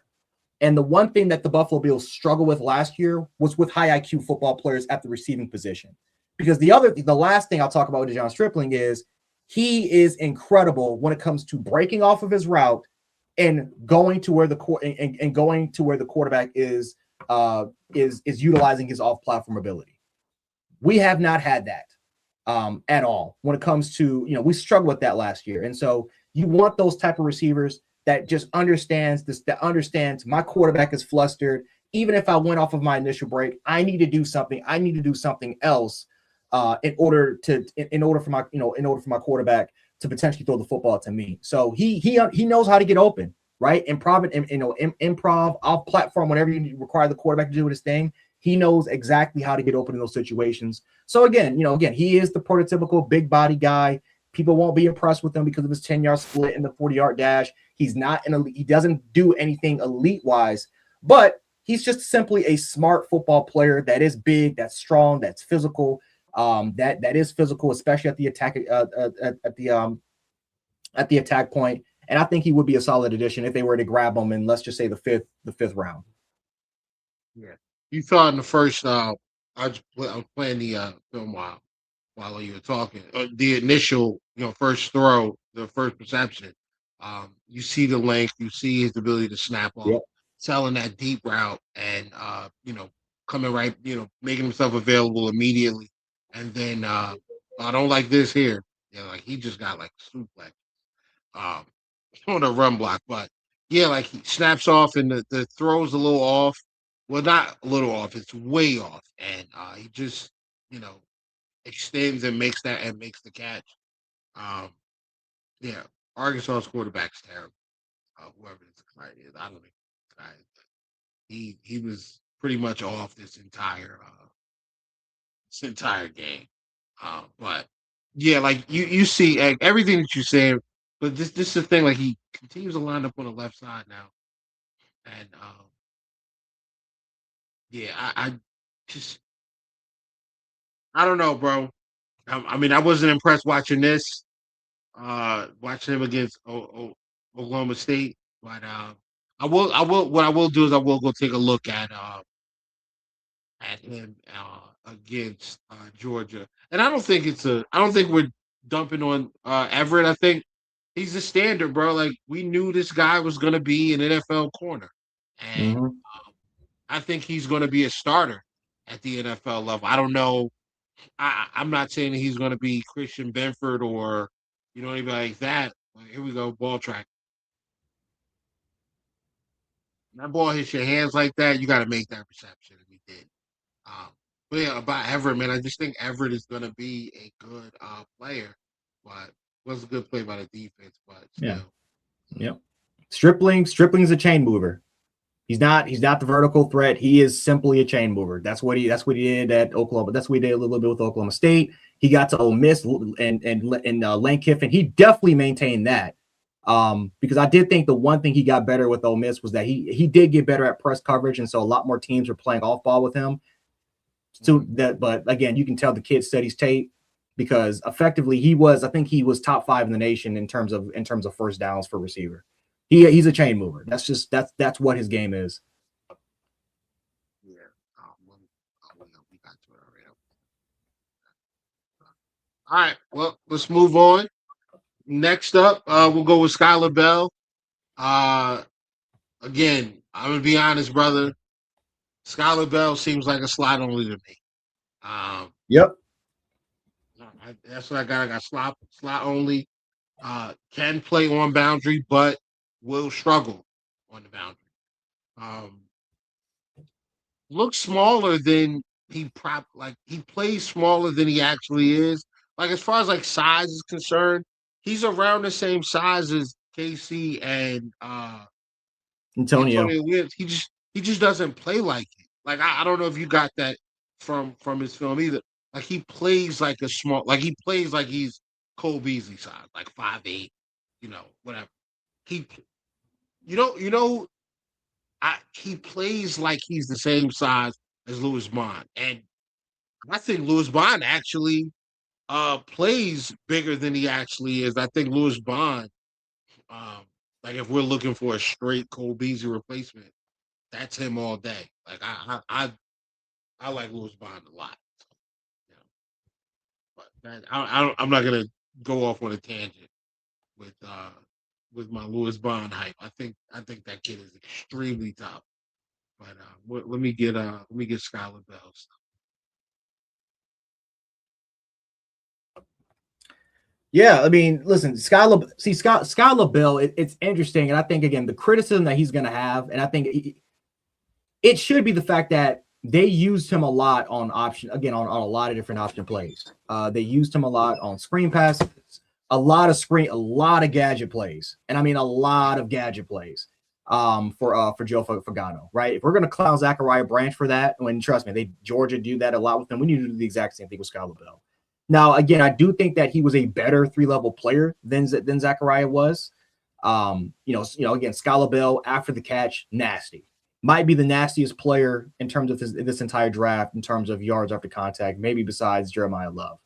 E: And the one thing that the Buffalo Bills struggled with last year was with high IQ football players at the receiving position. Because the last thing I'll talk about with Dejon Stripling is he is incredible when it comes to breaking off of his route and going to where the quarterback is utilizing his off-platform ability. We have not had that at all when it comes to, we struggled with that last year. And so you want those type of receivers that just understands my quarterback is flustered. Even if I went off of my initial break, I need to do something. I need to do something else in order for my quarterback to potentially throw the football to me. So he knows how to get open, right? Improv, off platform, whatever you require the quarterback to do with his thing. He knows exactly how to get open in those situations. So again, he is the prototypical big body guy. People won't be impressed with him because of his 10-yard split and the 40-yard dash. He's not an elite. He doesn't do anything elite-wise, but he's just simply a smart football player that is big, that's strong, that's physical. That is physical, especially at the attack at the attack point. And I think he would be a solid addition if they were to grab him in, let's just say, the fifth round.
B: Yeah, you thought in the first. I was playing the film while you were talking. The initial, first throw, the first perception. You see the length, you see his ability to snap off,
E: Yep.
B: selling that deep route, and coming right, making himself available immediately. And then I don't like this here. Yeah, like he just got like suplex on a run block, but yeah, like he snaps off and the throw's a little off. Well, not a little off, it's way off. And he just, you know, extends and makes the catch. Um, yeah, Arkansas's quarterback's terrible. Whoever this guy is, I don't think this guy is. He was pretty much off this entire game. But yeah, like you see everything that you're saying, but this is the thing. Like he continues to line up on the left side now, and yeah, I just I don't know, bro. I mean, I wasn't impressed watching this, watching him against Oklahoma State, but what I will do is I will go take a look at him against Georgia. And I don't think we're dumping on Everett. I think he's the standard, bro. Like we knew this guy was going to be an NFL corner, and I think he's going to be a starter at the NFL level. I don't know. I'm not saying that he's going to be Christian Benford or anybody like that. Here we go, ball track. That ball hits your hands like that, you got to make that reception, and he did. But yeah, about Everett, man, I just think Everett is going to be a good player, but was a good play by the defense. But still.
E: Yep. Stripling's a chain mover. He's not the vertical threat. He is simply a chain mover. That's what he did at Oklahoma. That's what he did a little bit with Oklahoma State. He got to Ole Miss and Lane Kiffin. He definitely maintained that. Because I did think the one thing he got better with Ole Miss was that he did get better at press coverage, and so a lot more teams were playing off ball with him. So that, but again, you can tell the kid studies tape because effectively I think he was top 5 in the nation in terms of first downs for receiver. He's a chain mover. That's what his game is.
B: Yeah. We got to it already. All right. Well, let's move on. Next up, we'll go with Skylar Bell. Again, I'm gonna be honest, brother. Skylar Bell seems like a slot only to me.
E: Yep.
B: That's what I got. I got slot only. Can play on boundary, but will struggle on the boundary. Looks smaller than he plays smaller than he actually is. Like as far as like size is concerned, he's around the same size as KC and
E: Antonio
B: Williams. He just doesn't play like it. Like I don't know if you got that from his film either. Like he plays like he plays like he's Cole Beasley size, like 5'8", whatever. He he plays like he's the same size as Louis Bond. And I think Louis Bond actually plays bigger than he actually is. I think Louis Bond, like if we're looking for a straight Cole Beasley replacement, that's him all day. Like I like Louis Bond a lot. But I'm not gonna go off on a tangent with my Louis Bond hype. I think that kid is extremely tough. But let me get Skylar Bell.
E: Yeah, I mean, listen, Skylar Bell, it's interesting. And I think, again, the criticism that he's going to have, and I think it should be the fact that they used him a lot on a lot of different option plays. They used him a lot on screen passes, a lot of gadget plays. And I mean, a lot of gadget plays for Joe Fagano, right? If we're going to clown Zachariah Branch for that, trust me, Georgia do that a lot with him. We need to do the exact same thing with Skylar Bell. Now, again, I do think that he was a better 3-level player than Zachariah was. Again, Skylar Bell after the catch, nasty. Might be the nastiest player in terms of this entire draft, in terms of yards after contact, maybe besides Jeremiah Love.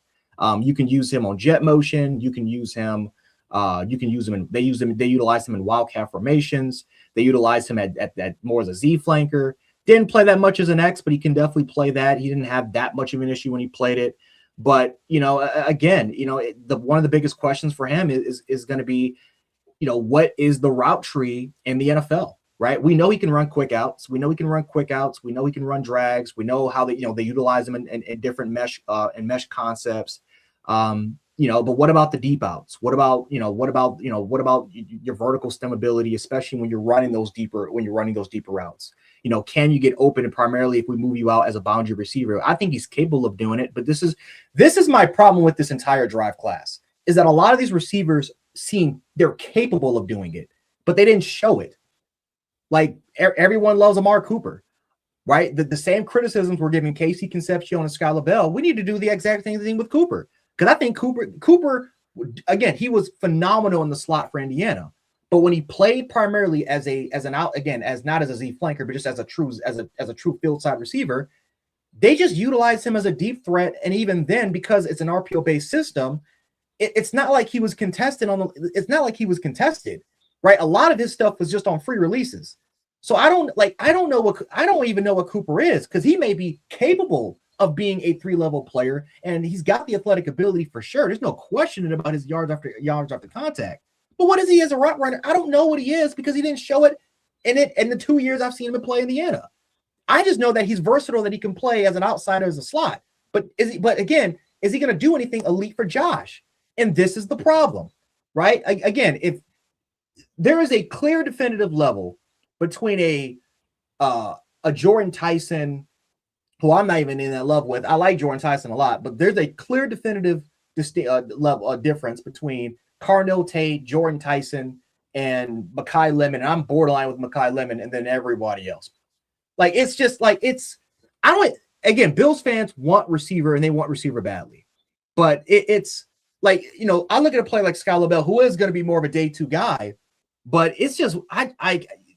E: You can use him on jet motion. You can use him You can use them they utilize him in wildcat formations. They utilize him at more as a Z flanker. Didn't play that much as an X, but he can definitely play that. He didn't have that much of an issue when he played it. But, again, one of the biggest questions for him is going to be, what is the route tree in the NFL, right? We know he can run quick outs. We know he can run drags. We know how they utilize him in different mesh concepts. But what about the deep outs? What about your vertical stem ability, especially when you're running those deeper routes? Can you get open? And primarily if we move you out as a boundary receiver, I think he's capable of doing it. But this is my problem with this entire drive class, is that a lot of these receivers seem they're capable of doing it, but they didn't show it. Like everyone loves Amari Cooper, right? The same criticisms we're giving Casey Concepcion and Skylar Bell, we need to do the exact same thing with Cooper. Because I think Cooper, again, he was phenomenal in the slot for Indiana. But when he played primarily as not as a Z flanker, but just as a true field side receiver, they just utilized him as a deep threat. And even then, because it's an RPO based system, it's not like he was contested right? A lot of his stuff was just on free releases. So I don't even know what Cooper is, because he may be capable of being a 3-level player, and he's got the athletic ability for sure. There's no question about his yards after contact. But what is he as a route runner? I don't know what he is, because he didn't show it in the 2 years I've seen him play in Indiana. I just know that he's versatile, that he can play as an outsider, as a slot. But again, is he going to do anything elite for Josh? And this is the problem, right? Again, if there is a clear definitive level between a Jordan Tyson, who I'm not even in that love with. I like Jordan Tyson a lot, but there's a clear definitive level difference between Carnell Tate, Jordan Tyson, and Mekhi Lemon. And I'm borderline with Mekhi Lemon, and then everybody else. Like, it's just like, again, Bills fans want receiver, and they want receiver badly. But it's like, I look at a play like Skylar Bell, who is going to be more of a day 2 guy, but it's just,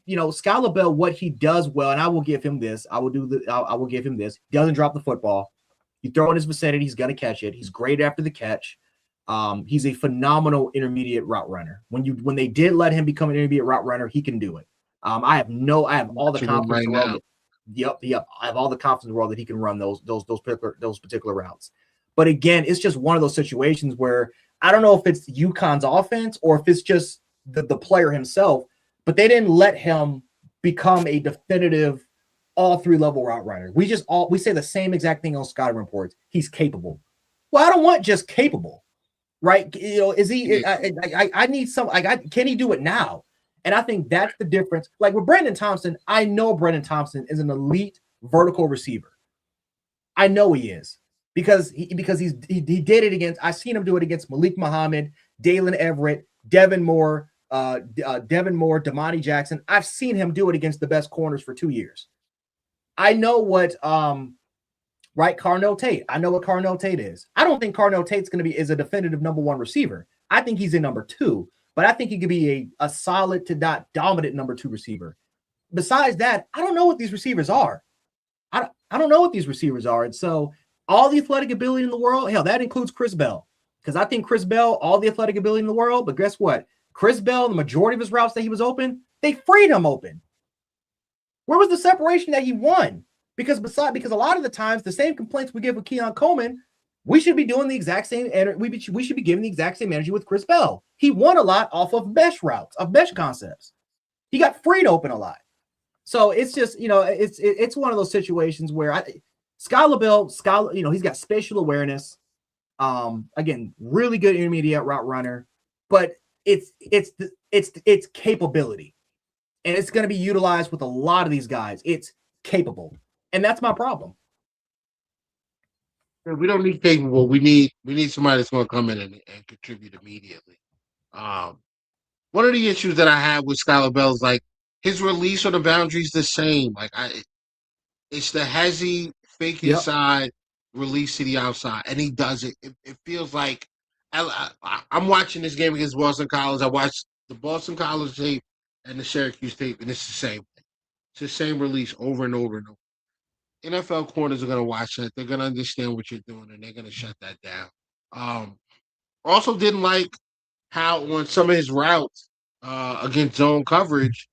E: Skylar Bell, what he does well, and I will give him this. I will give him this. He doesn't drop the football. You throw in his vicinity, he's going to catch it. He's great after the catch. He's a phenomenal intermediate route runner. When they did let him become an intermediate route runner, he can do it. I have all the confidence in the world. Yep. I have all the confidence in the world that he can run those particular routes. But again, it's just one of those situations where I don't know if it's UConn's offense or if it's just the player himself, but they didn't let him become a definitive all 3-level route runner. We say the same exact thing on scouting reports. He's capable. Well, I don't want just capable, right? Is he? I need some. Can he do it now? And I think that's the difference. Like with Brandon Thompson, I know Brandon Thompson is an elite vertical receiver. I know he is because he did it against. I've seen him do it against Malik Muhammad, Dalen Everett, Devin Moore, Damani Jackson. I've seen him do it against the best corners for 2 years. I know what Carnell Tate. I know what Carnell Tate is. I don't think Carnell Tate's is a definitive number 1 receiver. I think he's a number 2, but I think he could be a solid to not dominant number 2 receiver. Besides that, I don't know what these receivers are. I don't know what these receivers are. And so all the athletic ability in the world, hell, that includes Chris Bell. Because I think Chris Bell, all the athletic ability in the world, but guess what? Chris Bell, the majority of his routes that he was open, they freed him open. Where was the separation that he won? Because a lot of the times, the same complaints we give with Keon Coleman, we should be doing the exact same, and we should be giving the exact same energy with Chris Bell. He won a lot off of mesh routes, of mesh concepts. He got freed open a lot. So it's just, it's one of those situations where Skylar Bell, he's got spatial awareness. Again, really good intermediate route runner, but it's capability, and it's going to be utilized with a lot of these guys. It's capable, and that's my problem.
B: We don't need capable. We need somebody that's going to come in and contribute immediately. One of the issues that I have with Skylar Bell is like his release on the boundary is the same. Like it's the hezzy fake inside release to the outside, and he does it. It feels like I'm watching this game against Boston College. I watched the Boston College tape and the Syracuse tape, and it's the same thing. It's the same release over and over and over. NFL corners are going to watch that. They're going to understand what you're doing, and they're going to shut that down. Also didn't like how on some of his routes against zone coverage,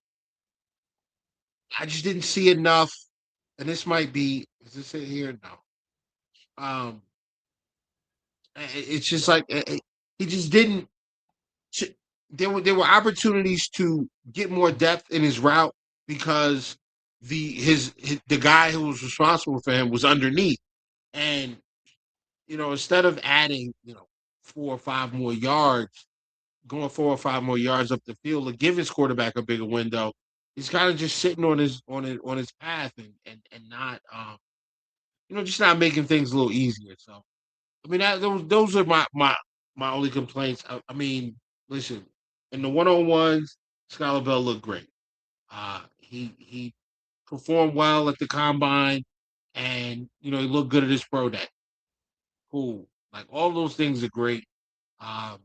B: I just didn't see enough. And this might be, is this it here? No. It's just like he just didn't. There were opportunities to get more depth in his route because the guy who was responsible for him was underneath, and instead of adding 4 or 5 more yards up the field to give his quarterback a bigger window, he's kind of just sitting on his path and not just not making things a little easier. So I mean, those are my only complaints. I mean, listen, in the 1-on-ones, Skylar Bell looked great. He performed well at the combine, and he looked good at his pro day. Cool, like all those things are great. Um,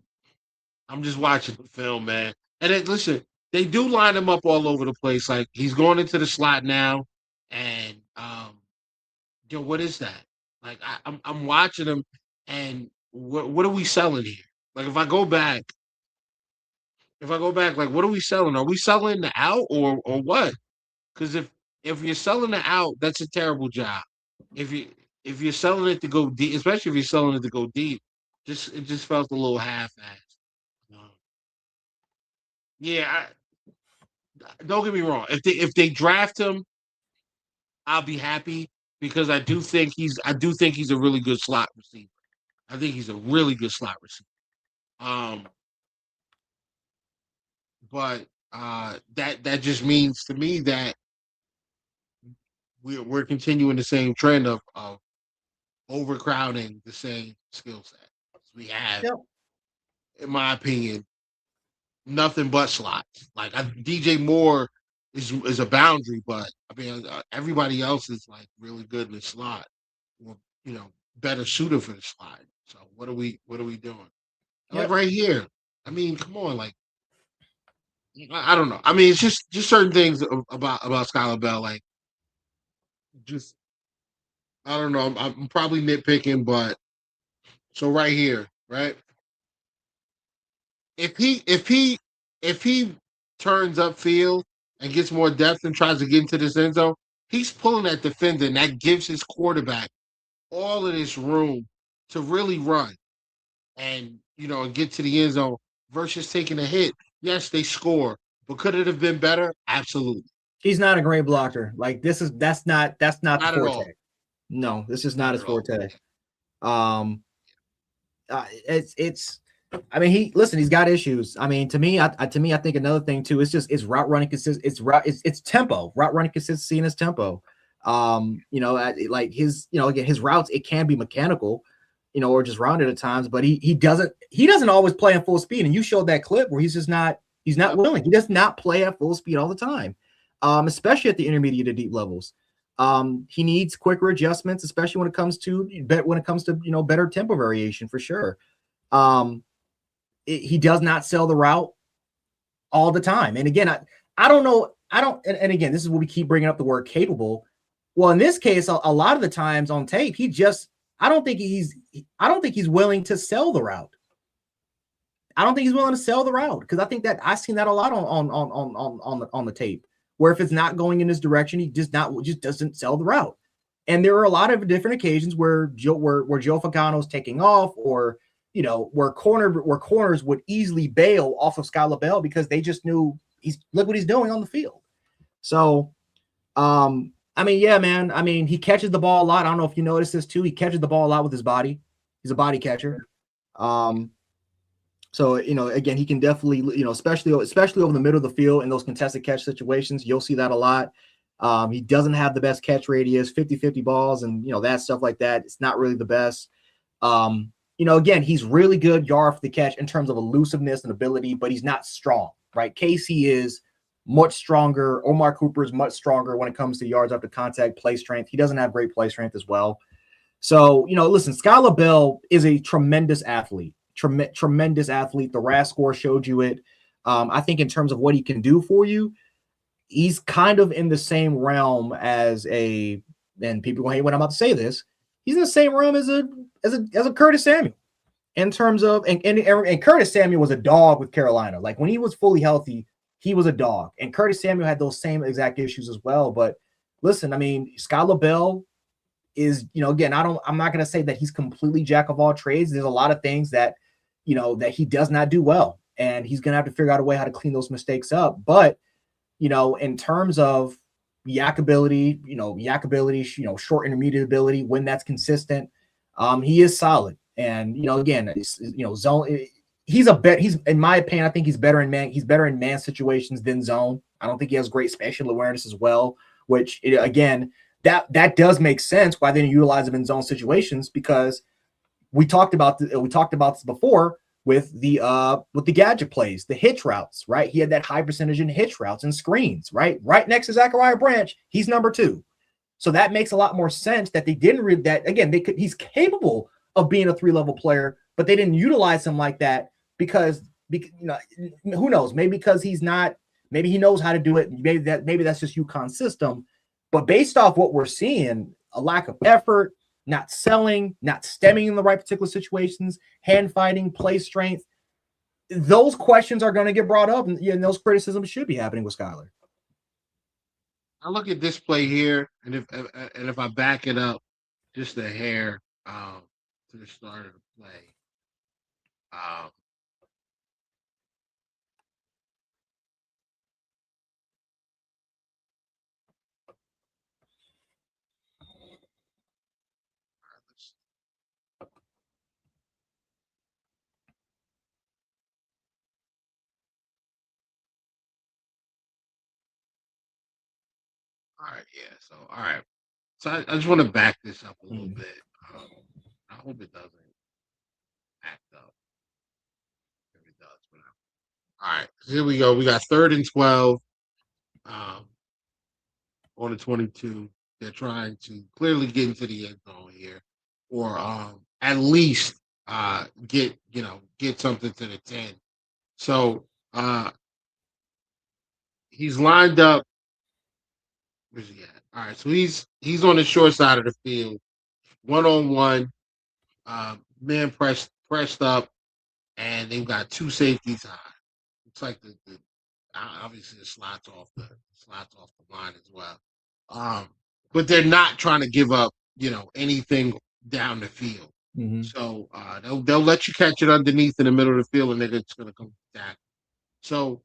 B: I'm just watching the film, man. And listen, they do line him up all over the place. Like he's going into the slot now, and what is that? Like I'm watching him, and what are we selling here? Like if I go back, like what are we selling? Are we selling the out or what? Because if you're selling the out, that's a terrible job. If you're selling it to go deep, especially if you're selling it to go deep, it just felt a little half-assed. Yeah, don't get me wrong. If they draft him, I'll be happy because I do think he's a really good slot receiver. I think he's a really good slot receiver. But that just means to me that we're continuing the same trend of overcrowding the same skill set. We have, in my opinion, nothing but slots. Like DJ Moore is a boundary, but I mean everybody else is like really good in the slot, or better suited for the slot. So what are we doing? Like right here. I mean, come on, like I don't know. I mean, it's just certain things about Skylar Bell, like just I don't know. I'm probably nitpicking, but so right here, right? If he turns upfield and gets more depth and tries to get into this end zone, he's pulling that defender, and that gives his quarterback all of this room to really run and and get to the end zone versus taking a hit. Yes, they score, but could it have been better? Absolutely.
E: He's not a great blocker. Like that's not the forte.
B: All.
E: No, this is not his forte. It's. I mean, he's got issues. I mean, to me, I think another thing too is just it's route running consistency. It's tempo, route running consistency in his tempo. Like again, his routes, it can be mechanical, or just rounded at times, but he doesn't always play at full speed. And you showed that clip where he's not willing. He does not play at full speed all the time, especially at the intermediate to deep levels. He needs quicker adjustments, especially when it comes to better tempo variation for sure. He does not sell the route all the time. And again, I don't know. And again, this is what we keep bringing up the word capable. Well, in this case, a lot of the times on tape, I don't think he's willing to sell the route. I don't think he's willing to sell the route because I think that I've seen that a lot on the tape where if it's not going in his direction, he just doesn't sell the route. And there are a lot of different occasions where Joe Fagano's taking off or, where corners would easily bail off of Skylar Bell because they just knew look what he's doing on the field. So, I mean, yeah, man. I mean, he catches the ball a lot. I don't know if you noticed this too. He catches the ball a lot with his body. He's a body catcher. So, again, he can definitely, especially over the middle of the field in those contested catch situations, you'll see that a lot. He doesn't have the best catch radius, 50-50 balls and, that stuff like that. It's not really the best. Again, he's really good yard for the catch in terms of elusiveness and ability, but he's not strong, right? Casey is much stronger. Omar Cooper is much stronger when it comes to yards after contact, play strength. He doesn't have great play strength as well. So, listen, Skylar Bell is a tremendous athlete, tremendous athlete. The RAS score showed you it. I think in terms of what he can do for you, he's kind of in the same realm as and people will hate when I'm about to say this, he's in the same realm as a Curtis Samuel. in terms of and Curtis Samuel was a dog with Carolina. Like when he was fully healthy, he was a dog. And Curtis Samuel had those same exact issues as well. But listen, I mean, Scott LaBelle is, again, I'm not going to say that he's completely jack of all trades. There's a lot of things that, that he does not do well. And he's going to have to figure out a way how to clean those mistakes up. But, in terms of yak ability, short intermediate ability, when that's consistent, he is solid. And, again, zone, he's in my opinion, I think he's better in man situations than zone. I don't think he has great spatial awareness as well, which again, that does make sense why they didn't utilize him in zone situations, because we talked about this before with the gadget plays, the hitch routes, right? He had that high percentage in hitch routes and screens, right next to Zachariah Branch. He's number 2. So that makes a lot more sense that they didn't read that. Again, he's capable of being a 3-level player, but they didn't utilize him like that because who knows? Maybe because maybe he knows how to do it. Maybe that's just UConn's system. But based off what we're seeing, a lack of effort, not selling, not stemming in the right particular situations, hand fighting, play strength, those questions are going to get brought up, and those criticisms should be happening with Skyler.
B: I look at this play here, and if I back it up just a hair to the start of the play, all right, yeah. So, all right. So I just want to back this up a little bit. I hope it doesn't act up. If it does, whatever. All right. So here we go. We got 3rd and 12 on the 22. They're trying to clearly get into the end zone here, or at least get something to the 10. So he's lined up. Where's he at? All right, so he's on the short side of the field, 1-on-1, man pressed up, and they've got 2 safeties high. Looks like the obviously the slots off the line as well. But they're not trying to give up, anything down the field.
E: Mm-hmm.
B: So they'll let you catch it underneath in the middle of the field, and they're just going to come back. So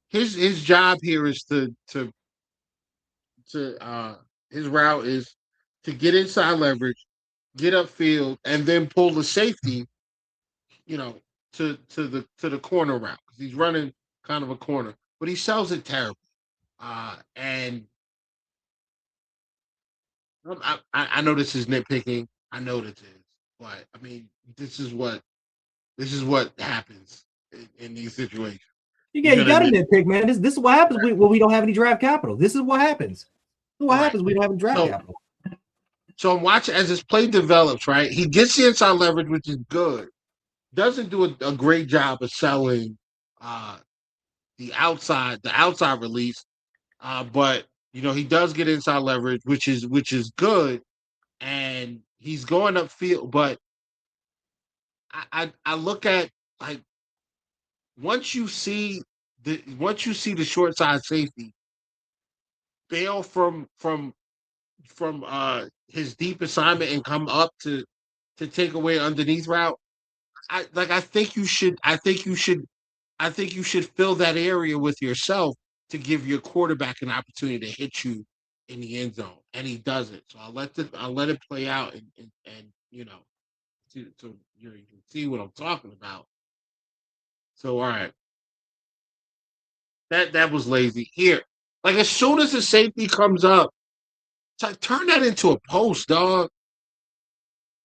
B: his job here is to his route is to get inside leverage, get upfield, and then pull the safety, to the corner route, because he's running kind of a corner, but he sells it terribly. And I know this is nitpicking. I know this is, but I mean, this is what happens in these situations.
E: Yeah, you got to nitpick, man. This is what happens when we don't have any draft capital. This is what happens. This is what happens when we don't have any draft capital.
B: So I'm watching as this play develops, right? He gets the inside leverage, which is good. Doesn't do a great job of selling the outside release. But he does get inside leverage, which is good, and he's going upfield. But I look at, like, once you see the short side safety bail from his deep assignment and come up to take away underneath route, I think you should fill that area with yourself to give your quarterback an opportunity to hit you in the end zone, and he doesn't. So I'll let it play out, and so you can see what I'm talking about. So all right, that was lazy here. Like, as soon as the safety comes up, it's like, turn that into a post, dog.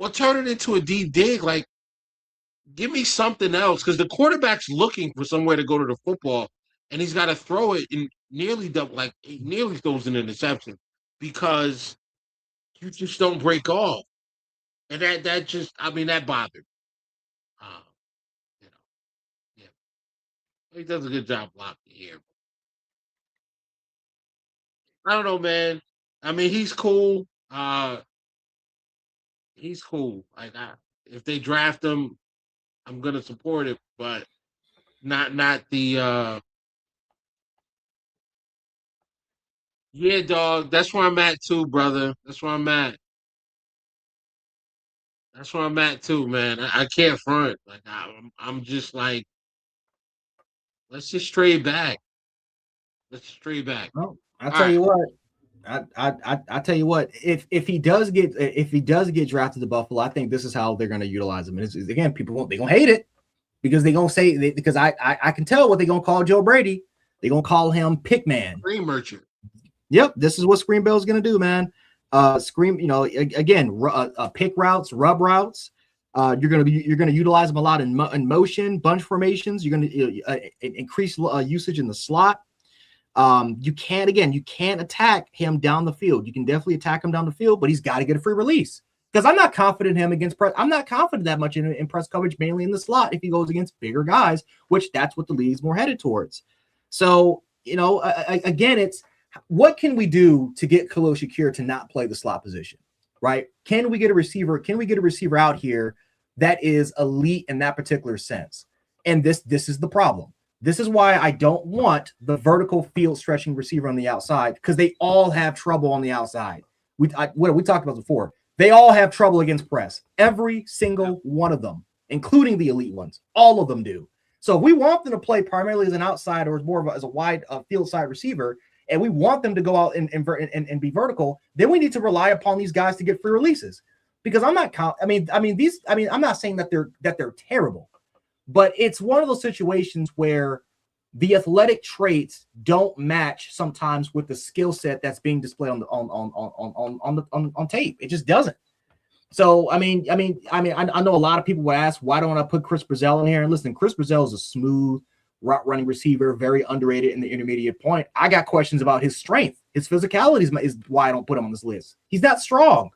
B: Or turn it into a deep dig. Like, give me something else, because the quarterback's looking for somewhere to go to the football, and he's got to throw it and nearly throws an interception because you just don't break off, and that just, I mean, that bothered me. You know, yeah, he does a good job blocking here. I don't know, man. I mean, he's cool. He's cool. Like, if they draft him, I'm gonna support it, but not the. Yeah, dog. That's where I'm at too, brother. That's where I'm at. That's where I'm at too, man. I can't front. Like I'm just like, let's just trade back. Let's trade back.
E: Well, I
B: All
E: tell
B: right.
E: you what. I tell you what, if he does get drafted to Buffalo, I think this is how they're going to utilize him. And it's, again, they're going to hate it because they're going to say because I can tell what they're going to call Joe Brady. They're going to call him Pick Man.
B: Green merchant.
E: Yep, this is what Scream Bell is going to do, man. Scream, again, pick routes, rub routes. You're going to utilize them a lot in motion, bunch formations. You're going to increase usage in the slot. You can't attack him down the field. You can definitely attack him down the field, but he's got to get a free release because I'm not confident in him against press. I'm not confident that much in press coverage, mainly in the slot if he goes against bigger guys, which that's what the league's more headed towards. So, again, it's what can we do to get Khalil Shakir to not play the slot position, right? Can we get a receiver? Can we get a receiver out here that is elite in that particular sense? And this is the problem. This is why I don't want the vertical field stretching receiver on the outside because they all have trouble on the outside. What we talked about before. They all have trouble against press. Every single one of them, including the elite ones. All of them do. So if we want them to play primarily as an outside or as a wide field side receiver, and we want them to go out and be vertical, then we need to rely upon these guys to get free releases. Because I'm not saying that they're terrible. But it's one of those situations where the athletic traits don't match sometimes with the skill set that's being displayed on tape. It just doesn't. So I know a lot of people would ask, why don't I put Chris Brazell in here? And listen, Chris Brazell is a smooth route running receiver, very underrated in the intermediate point. I got questions about his strength, his physicality is why I don't put him on this list. He's not strong.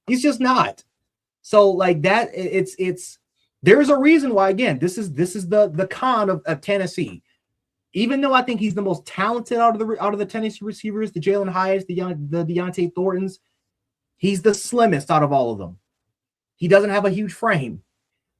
E: He's just not. So like that, it's. There's a reason why, again, this is the con of Tennessee. Even though I think he's the most talented out of the Tennessee receivers, the Jalen Hyatt, the Deontay Thorntons, he's the slimmest out of all of them. He doesn't have a huge frame.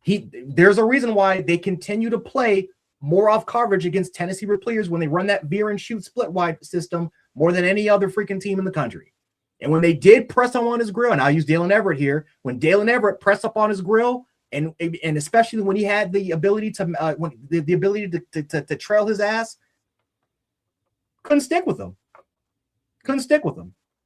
E: There's a reason why they continue to play more off coverage against Tennessee players when they run that veer and shoot split wide system more than any other freaking team in the country. And when they did press on his grill, and I'll use Dalen Everett here, when Dalen Everett pressed up on his grill, and especially when he had the ability to trail his ass, couldn't stick with him.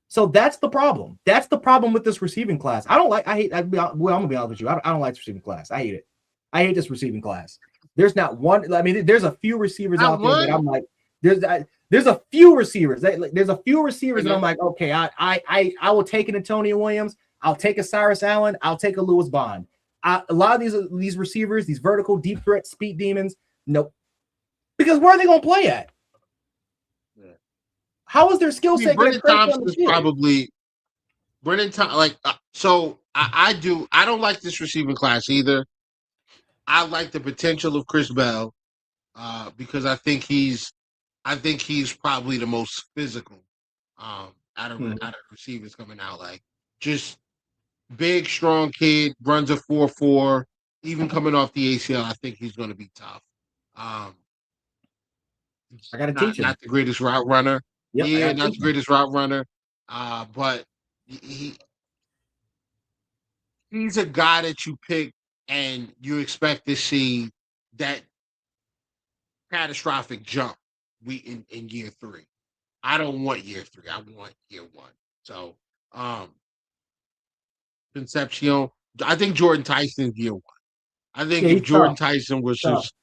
E: So that's the problem. That's the problem with this receiving class. I'm gonna be honest with you. I don't like this receiving class. I hate it. I hate this receiving class. There's not one. I mean, there's a few receivers out there that I'm like, there's a few receivers. There's a few receivers that I'm like, okay, I will take an Antonio Williams. I'll take a Cyrus Allen. I'll take a Lewis Bond. A lot of these receivers, these vertical deep threat speed demons, nope. Because where are they going to play at? Yeah. How is their skill set going to
B: Thompson is probably Brennan Thompson. So I don't like this receiving class either. I like the potential of Chris Bell because I think he's probably the most physical out of receivers coming out. Like just big, strong kid, runs a 4.4. Even coming off the ACL, I think he's going to be tough.
E: I got to teach him.
B: Not the greatest route runner.
E: Yep,
B: yeah, not the greatest route runner. But he's a guy that you pick and you expect to see that catastrophic jump in year 3. I don't want year 3. I want year 1. So, Concepcion. I think Jordan Tyson's year 1. I think if Jordan Tyson was just,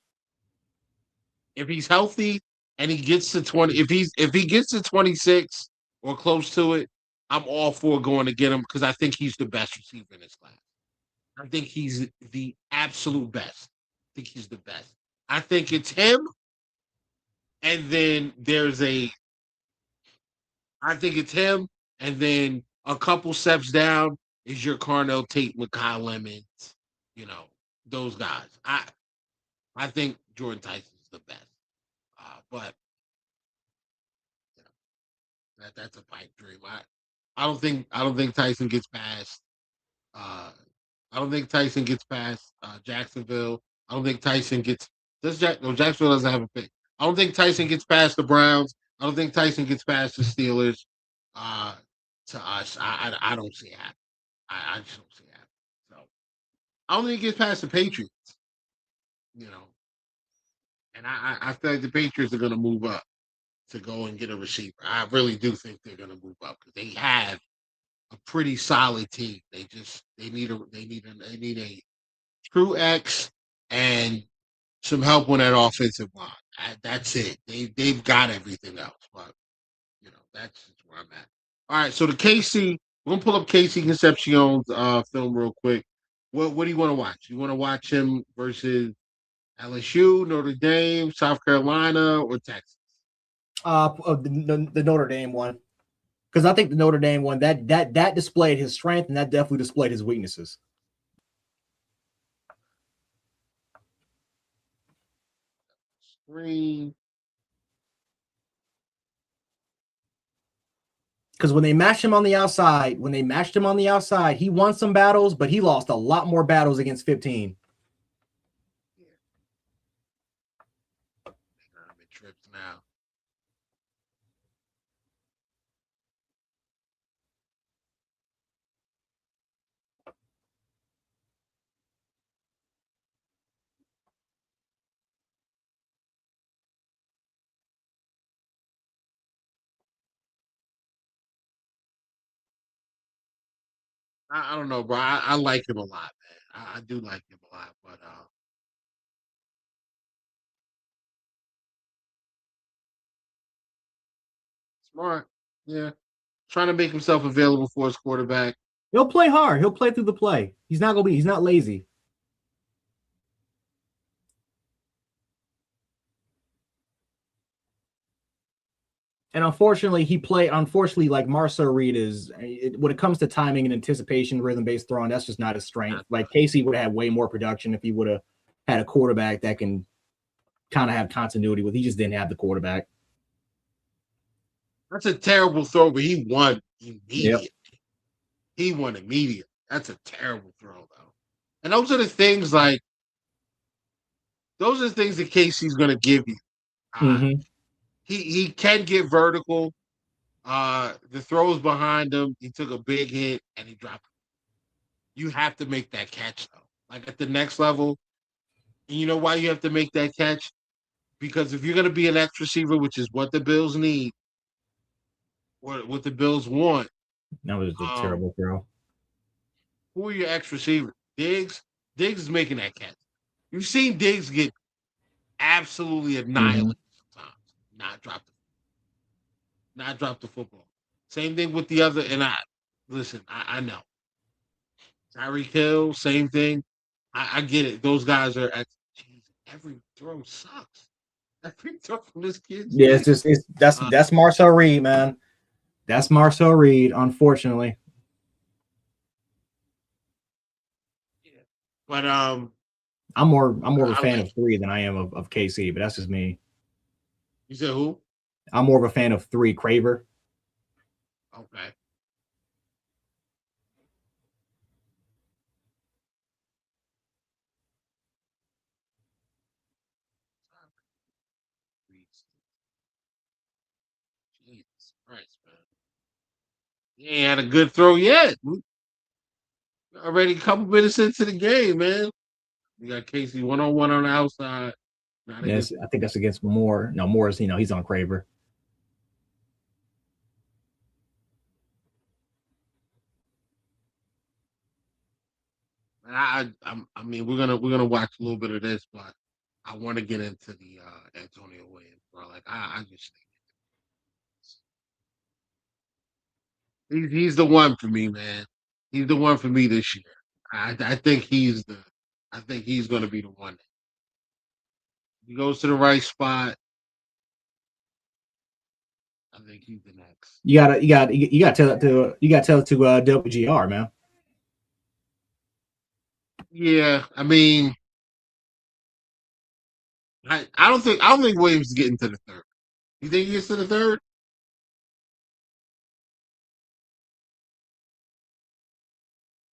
B: if he's healthy and he gets to 20, if he gets to 26 or close to it, I'm all for going to get him because I think he's the best receiver in this class. I think he's the absolute best. I think he's the best. I think it's him, and then I think it's him, and then a couple steps down is your Carnell Tate, Kyle Lemons, those guys. I think Jordan Tyson's the best, but that's a pipe dream. I don't think Tyson gets past I don't think Tyson gets past Jacksonville. I don't think Tyson gets. No, Jacksonville doesn't have a pick. I don't think Tyson gets past the Browns. I don't think Tyson gets past the Steelers. Uh, to us, I don't see it happen. I just don't see it happen. So I don't think he gets past the Patriots. You know, and I feel like the Patriots are going to move up to go and get a receiver. I really do think they're going to move up because they have a pretty solid team. They need a true X and some help on that offensive line. That's it. They've got everything else, but that's just where I'm at. All right, so the KC, we're gonna pull up KC Concepcion's film real quick. What do you want to watch? You want to watch him versus LSU, Notre Dame, South Carolina, or Texas?
E: The Notre Dame one, because I think the Notre Dame one that displayed his strength and that definitely displayed his weaknesses.
B: Screen.
E: Because when they matched him on the outside, he won some battles, but he lost a lot more battles against 15.
B: I'm in trips now. I don't know, bro. I like him a lot, man. I do like him a lot, but smart, yeah. Trying to make himself available for his quarterback.
E: He'll play hard. He'll play through the play. He's not lazy. And unfortunately, like Marcel Reed when it comes to timing and anticipation, rhythm-based throwing, that's just not his strength. Like Casey would have had way more production if he would have had a quarterback that can kind of have continuity with. He just didn't have the quarterback.
B: That's a terrible throw, but he won immediately.
E: Yep.
B: He won immediately. That's a terrible throw, though. And those are the things that Casey's going to give you.
E: Mm-hmm.
B: He can get vertical. The throws behind him, he took a big hit and he dropped it. You have to make that catch, though. Like at the next level, and you know why you have to make that catch? Because if you're going to be an X receiver, which is what the Bills need, or what the Bills want.
E: That was a terrible throw.
B: Who are your X receivers? Diggs? Diggs is making that catch. You've seen Diggs get absolutely annihilated sometimes. Not drop the football. Same thing with the other, and I know. Tyreek Hill, same thing. I get it. Those guys are every throw sucks. Every throw from this kid.
E: Yeah, that's Marcel Reed, man. That's Marcel Reed, unfortunately.
B: Yeah. But
E: I'm more of a fan of 3 than I am of KC, but that's just me.
B: You said who?
E: I'm more of a fan of 3, Craver.
B: Okay. Jesus Christ, man. He ain't had a good throw yet. Already a couple minutes into the game, man. You got Casey 1-on-1 on the outside.
E: Yes, I think that's against Moore. No, Moore's, he's on Craver.
B: I mean, we're gonna watch a little bit of this, but I want to get into the Antonio Williams, bro. Like I just think he's the one for me, man. He's the one for me this year. I think he's going to be the one. He goes to the right spot. I think he's the next.
E: You gotta tell it to WGR, man.
B: Yeah, I mean, I don't think Williams is getting to the third. You think he gets to the third?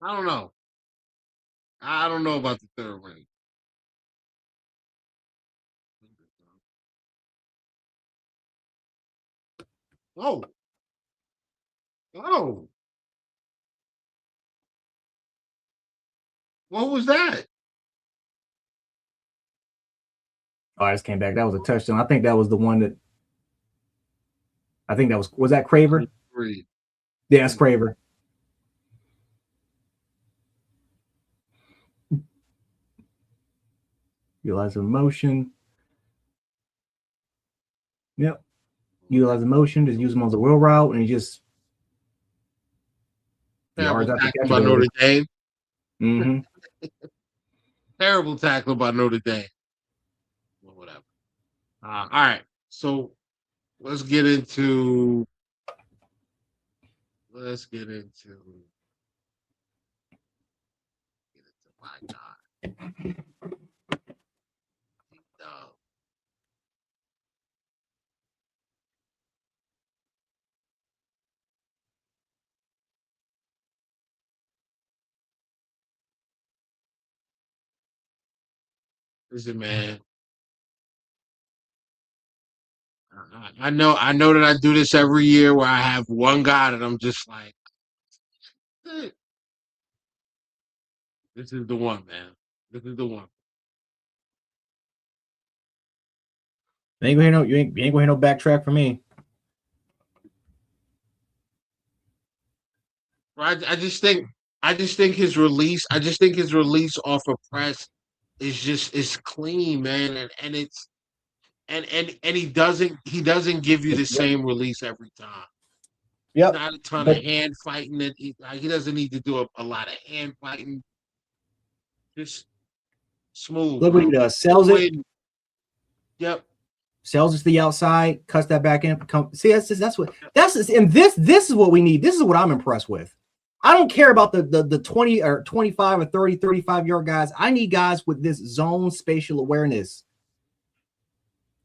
B: I don't know. I don't know about the third ring. Oh. Oh. What was that?
E: Oh, I just came back. That was a touchdown. I think that was the one that. I think that was that Craver?
B: Three.
E: Yeah, it's Craver. Utilize the motion. Yep. Utilize the motion. Just use them on the wheel route, and he just
B: Terrible
E: yards after
B: tackle by Notre Dame.
E: Mm-hmm.
B: Terrible tackle by Notre Dame. Well, whatever. All right. So let's get into my God. Listen, man. I know that I do this every year where I have one guy that I'm just like, this is the one, man. This is the one.
E: You ain't gonna hear no backtrack for me.
B: I just think his release. I just think his release off of press is clean, man, and it's and he doesn't give you the same release every time.
E: Yep.
B: Not a ton of hand fighting. That he doesn't need to do a lot of hand fighting. Just smooth.
E: Look what he does. Sells it.
B: Yep.
E: Sells it to the outside. Cuts that back in. See, that's and this is what we need. This is what I'm impressed with. I don't care about the 20 or 25 or 30, 35-yard guys. I need guys with this zone spatial awareness.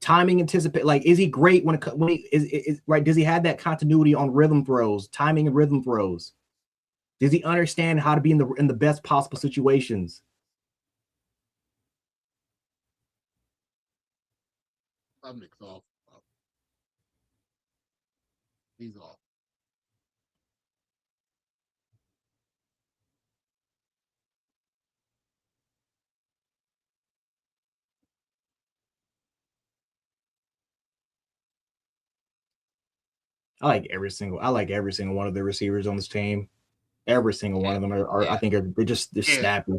E: Timing, anticipate. Like, is he great when he is right? Does he have that continuity on rhythm throws, timing and rhythm throws? Does he understand how to be in the best possible situations?
B: Nick's off. He's off.
E: I like every single one of the receivers on this team. Every single one of them are I think they're just snappy.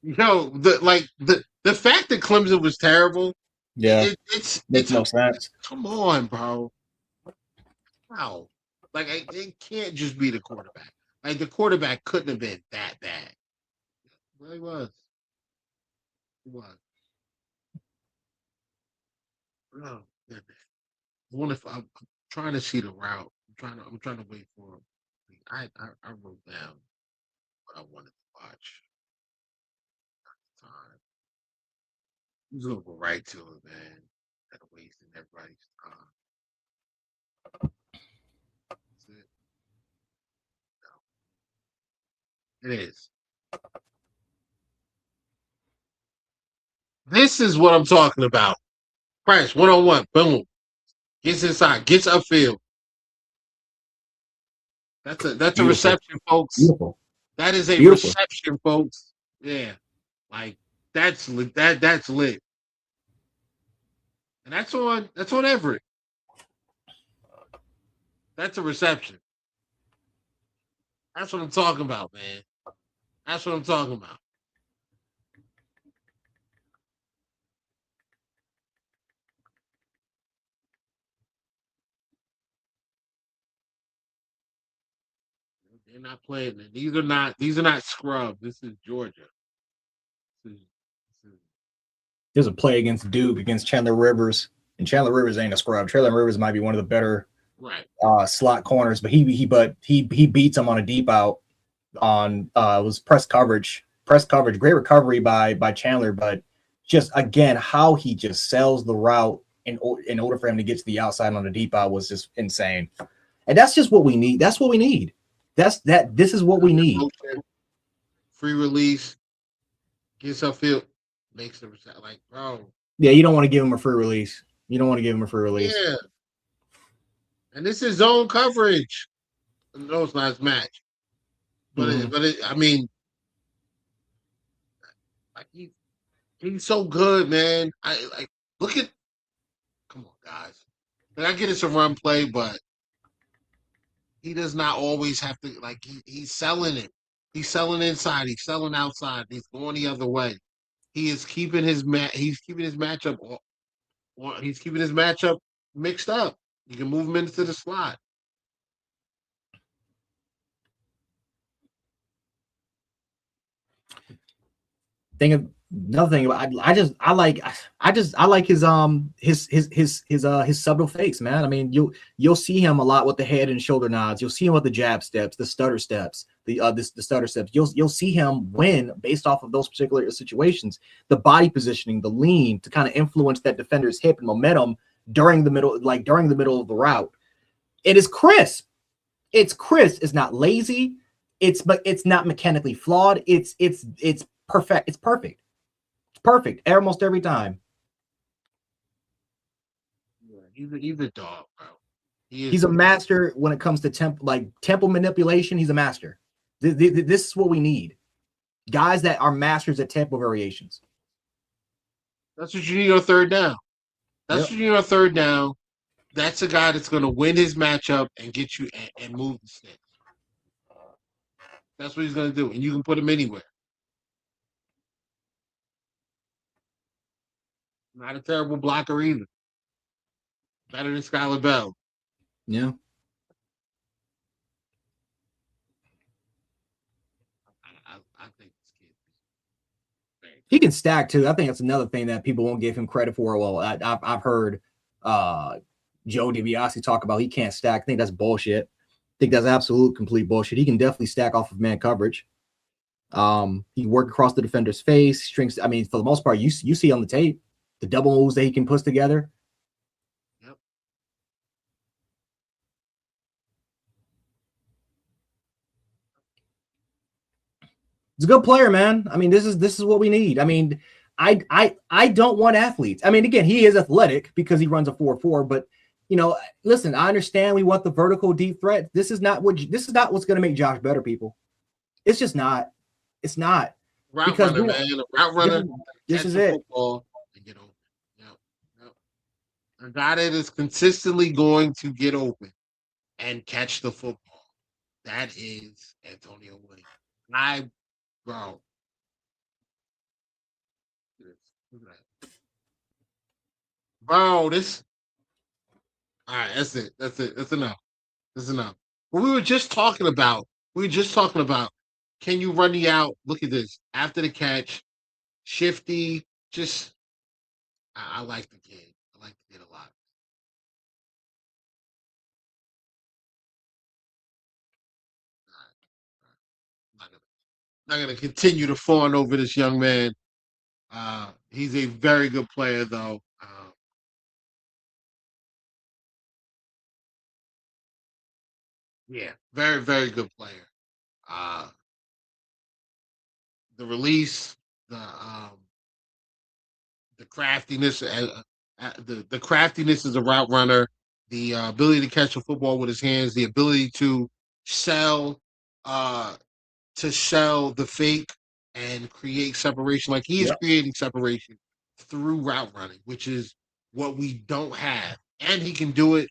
B: No, the fact that Clemson was terrible.
E: Yeah,
B: it's
E: no sense.
B: Come on, bro. Wow, like it can't just be the quarterback. Like the quarterback couldn't have been that bad. Well, he was. He was. Oh, I'm trying to see the route. I'm trying to wait for him. I wrote down what I wanted to watch. Time. I'm just gonna go right to it, man. Instead of wasting everybody's time. That's it. No. It is. This is what I'm talking about. Crash, 1-on-1, boom. Gets inside, gets upfield. That's a
E: Beautiful.
B: reception, folks.
E: Beautiful.
B: That is a reception, folks. Yeah. Like that's lit. That's lit. And that's on Everett. That's a reception. That's what I'm talking about, man. That's what I'm talking about. They're not playing it. These are not scrubs. This is Georgia.
E: There's a play against Duke against Chandler Rivers, and Chandler Rivers ain't a scrub. Chandler Rivers might be one of the better slot corners, but he beats him on a deep out on it was press coverage. Great recovery by Chandler, but just again how he just sells the route in order for him to get to the outside on the deep out was just insane. And that's just what we need. That's what we need. This is what we need.
B: free release, gets upfield, makes the like, bro.
E: Yeah, you don't want to give him a free release. You don't want to give him a free release.
B: Yeah. And this is zone coverage. No, it's not his match. But I mean, like he's so good, man. I like look at come on, guys. Like, I get it's a run play, but he does not always have to like he's selling it. He's selling inside, he's selling outside, he's going the other way. He is keeping his he's keeping his matchup he's keeping his matchup mixed up. You can move him into the slot.
E: Another thing about I like his subtle fakes, man. I mean, you'll see him a lot with the head and shoulder nods. You'll see him with the jab steps, the stutter steps, the stutter steps. You'll see him win based off of those particular situations. The body positioning, the lean to kind of influence that defender's hip and momentum during the middle of the route. It is crisp. It's crisp. It's not lazy. It's not mechanically flawed. It's perfect. It's perfect. It's perfect almost every time.
B: Yeah, he's a dog, bro.
E: He's a master when it comes to tempo manipulation. He's a master. This is what we need. Guys that are masters at tempo variations.
B: That's what you need on third down. That's what you need on third down. That's a guy that's going to win his matchup and get you and move the sticks. That's what he's going to do, and you can put him anywhere. Not a terrible blocker either. Better than Skylar Bell.
E: Yeah.
B: I think this kid.
E: He can stack too. I think that's another thing that people won't give him credit for. Well, I've heard Joe DiBiase talk about he can't stack. I think that's bullshit. I think that's absolute complete bullshit. He can definitely stack off of man coverage. He work across the defender's face, strings. I mean, for the most part, you see on the tape the double moves that he can put together.
B: Yep.
E: He's a good player, man. I mean, this is what we need. I mean, I don't want athletes. I mean, again, he is athletic because he runs a 4.4, but you know, listen, I understand we want the vertical deep threat. This is not what's going to make Josh better, people. It's just not. It's not.
B: Route runner, man. Route runner.
E: This is it.
B: Get open. Yep. A guy that is consistently going to get open and catch the football. That is Antonio Williams. Bro. Look at that. Bro, this. All right, that's it. That's enough. That's enough. What we were just talking about. Can you run the out? Look at this. After the catch, shifty. Just, I like the kid. I like the kid a lot. I'm not gonna continue to fawn over this young man. He's a very good player, though. Yeah, very, very good player. The release, the craftiness, the craftiness as a route runner, the ability to catch a football with his hands, the ability to sell the fake and create separation. Like he is creating separation through route running, which is what we don't have, and he can do it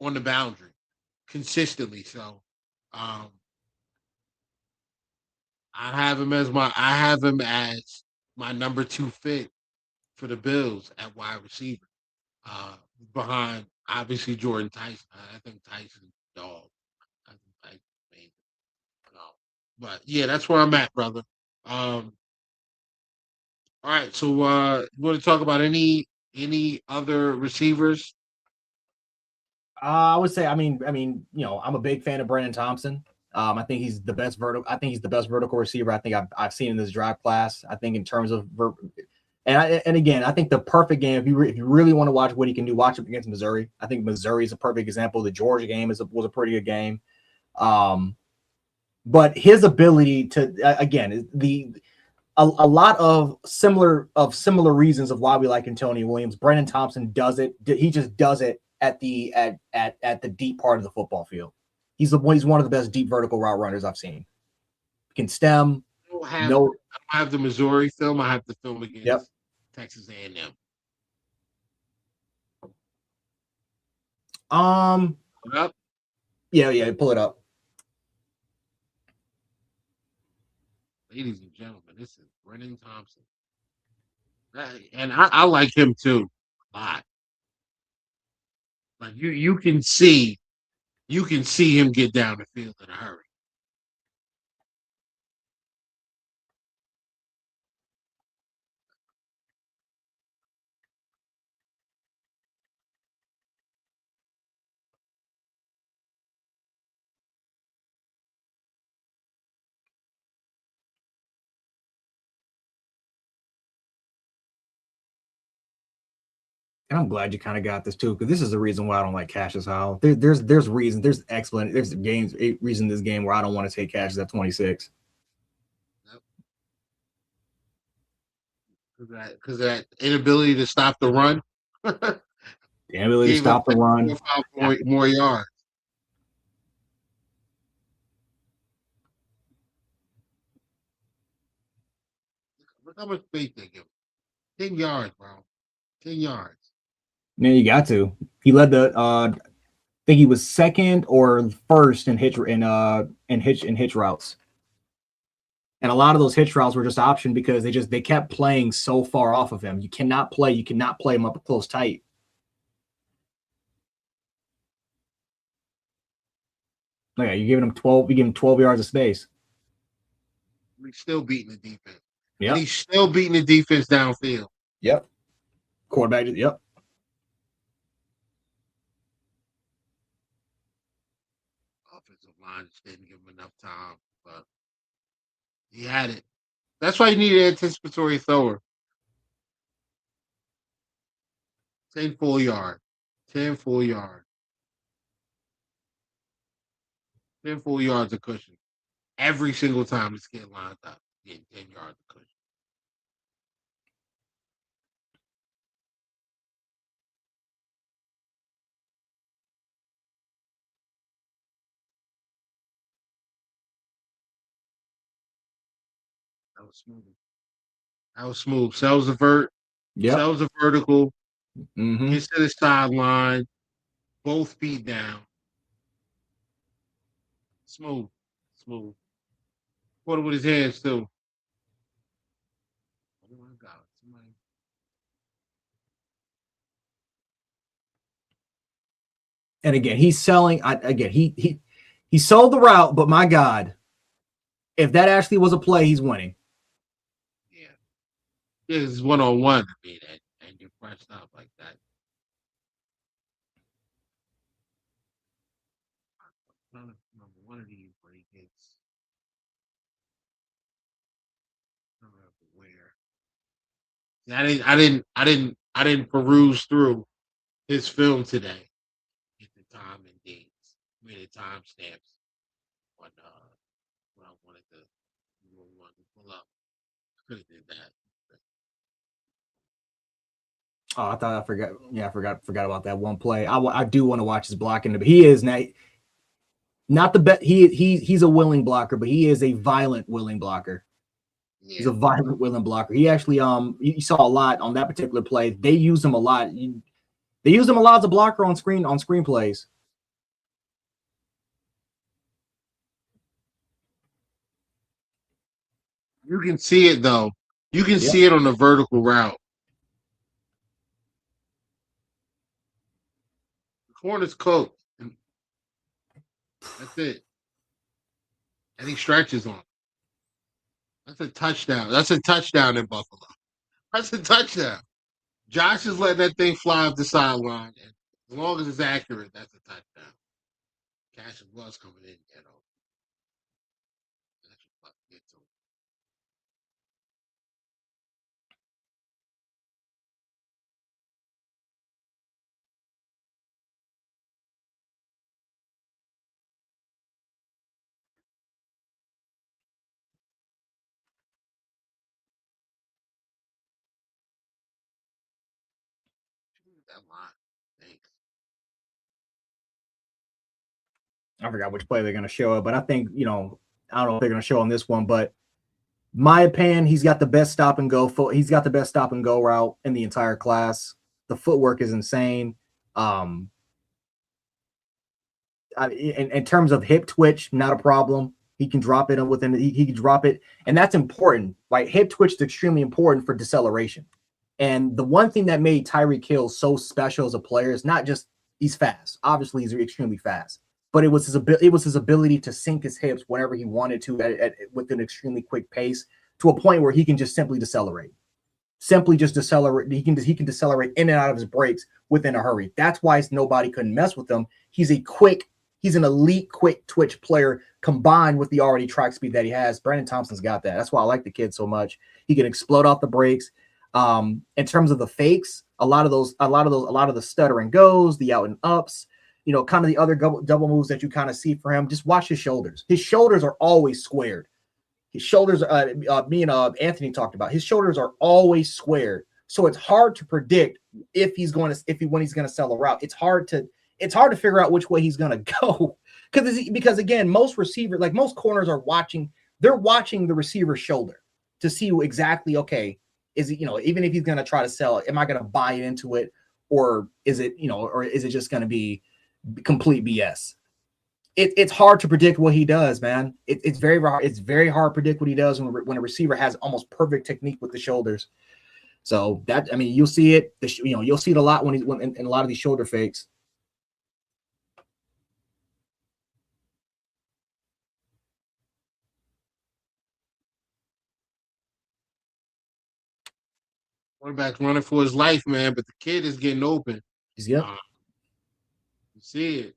B: on the boundary consistently. So, I have him as my number 2 fit for the Bills at wide receiver, behind obviously Jordan Tyson. I think Tyson's dog. I think Tyson's amazing. But yeah, that's where I'm at, brother. All right, so you want to talk about any other receivers?
E: I would say, I mean, you know, I'm a big fan of Brandon Thompson. I think he's the best vertical receiver I think I've seen in this draft class. I think in terms of and again, I think the perfect game, if you really want to watch what he can do, watch him against Missouri. I think Missouri is a perfect example. The Georgia game was a pretty good game. but his ability to again a lot of similar reasons of why we like Antonio Williams. Brennan Thompson does it. He just does it at the deep part of the football field. He's one of the best deep vertical route runners I've seen. Can stem.
B: I don't have the Missouri film. I have the film against Texas A&M.
E: Pull it up. Yeah, pull it up.
B: Ladies and gentlemen, this is Brennan Thompson. And I like him too a lot. Like you can see him get down the field in a hurry.
E: And I'm glad you kind of got this too, because this is the reason why I don't like Cassius Howell. There's reasons, there's reason this game where I don't want to take Cassius at 26.
B: Because that inability to stop the run.
E: The inability to stop the run.
B: 5 more yards. Look how much space they give him. 10 yards, bro. 10 yards.
E: Man, you got to. He led the I think he was second or first in hitch routes. And a lot of those hitch routes were just option because they kept playing so far off of him. You cannot play him up close tight. Oh, yeah, you're giving him 12 yards of space.
B: He's still beating the defense.
E: Yeah.
B: He's still beating the defense downfield.
E: Yep. Quarterback, yep.
B: Offensive line just didn't give him enough time, but he had it. That's why you need an anticipatory thrower. 10 full yard. 10 full yard. 10 full yards of cushion. Every single time it's getting lined up. Getting 10 yards of cushion. That was smooth. That was smooth. Sells a vertical.
E: Mm-hmm.
B: Gets to the sideline. Both feet down. Smooth. Put it with his hands too. Oh my God.
E: And again, he's selling. He sold the route, but my God, if that actually was a play, he's winning.
B: Yeah, it's 1-on-1. I mean, and you're pressed up like that. I don't remember one of these where he gets. I don't remember where. I didn't peruse through his film today. Get the time and dates. I mean, the time stamps on what I wanted to pull up. Could have did that.
E: Oh, I thought I forgot. Yeah, I forgot about that one play. I do want to watch his blocking, but he is not the best. He's a willing blocker, but he is a violent willing blocker. Yeah. He's a violent willing blocker. He actually you saw a lot on that particular play. They used him a lot. They used him a lot as a blocker on screen plays.
B: You can see it though. You can see it on the vertical route. The corner's cooked. That's it. And he stretches on. That's a touchdown. That's a touchdown in Buffalo. That's a touchdown. Josh is letting that thing fly off the sideline. And as long as it's accurate, that's a touchdown. Cassius was coming in, you know. that line. Thanks.
E: I forgot which play they're going to show it, but I think, I don't know if they're going to show on this one, but my opinion, he's got the best stop and go. He's got the best stop and go route in the entire class. The footwork is insane. In terms of hip twitch, not a problem. He can drop it within. He can drop it, and that's important. Right, hip twitch is extremely important for deceleration. And the one thing that made Tyreek Hill so special as a player is not just he's fast. Obviously, he's extremely fast, but it was his ability to sink his hips whenever he wanted to with an extremely quick pace to a point where he can just simply decelerate. Simply just decelerate. He can decelerate in and out of his breaks within a hurry. That's why nobody couldn't mess with him. He's an elite quick twitch player combined with the already track speed that he has. Brandon Thompson's got that. That's why I like the kid so much. He can explode off the breaks. In terms of the fakes, a lot of the stutter and goes, the out and ups, kind of the other double moves that you kind of see for him. Just watch his shoulders. His shoulders are always squared. His shoulders, me and Anthony talked about, his shoulders are always squared. So it's hard to predict when he's going to sell a route. It's hard to figure out which way he's going to go because again, most receivers, like most corners, they're watching the receiver's shoulder to see exactly, okay, is it, even if he's going to try to sell it, am I going to buy into it, or is it just going to be complete BS? It's hard to predict what he does, man. It's very hard. It's very hard to predict what he does when a receiver has almost perfect technique with the shoulders. So you'll see it. You'll see it a lot when in a lot of these shoulder fakes.
B: Quarterback's running for his life, man, but the kid is getting open.
E: Yeah.
B: You see it.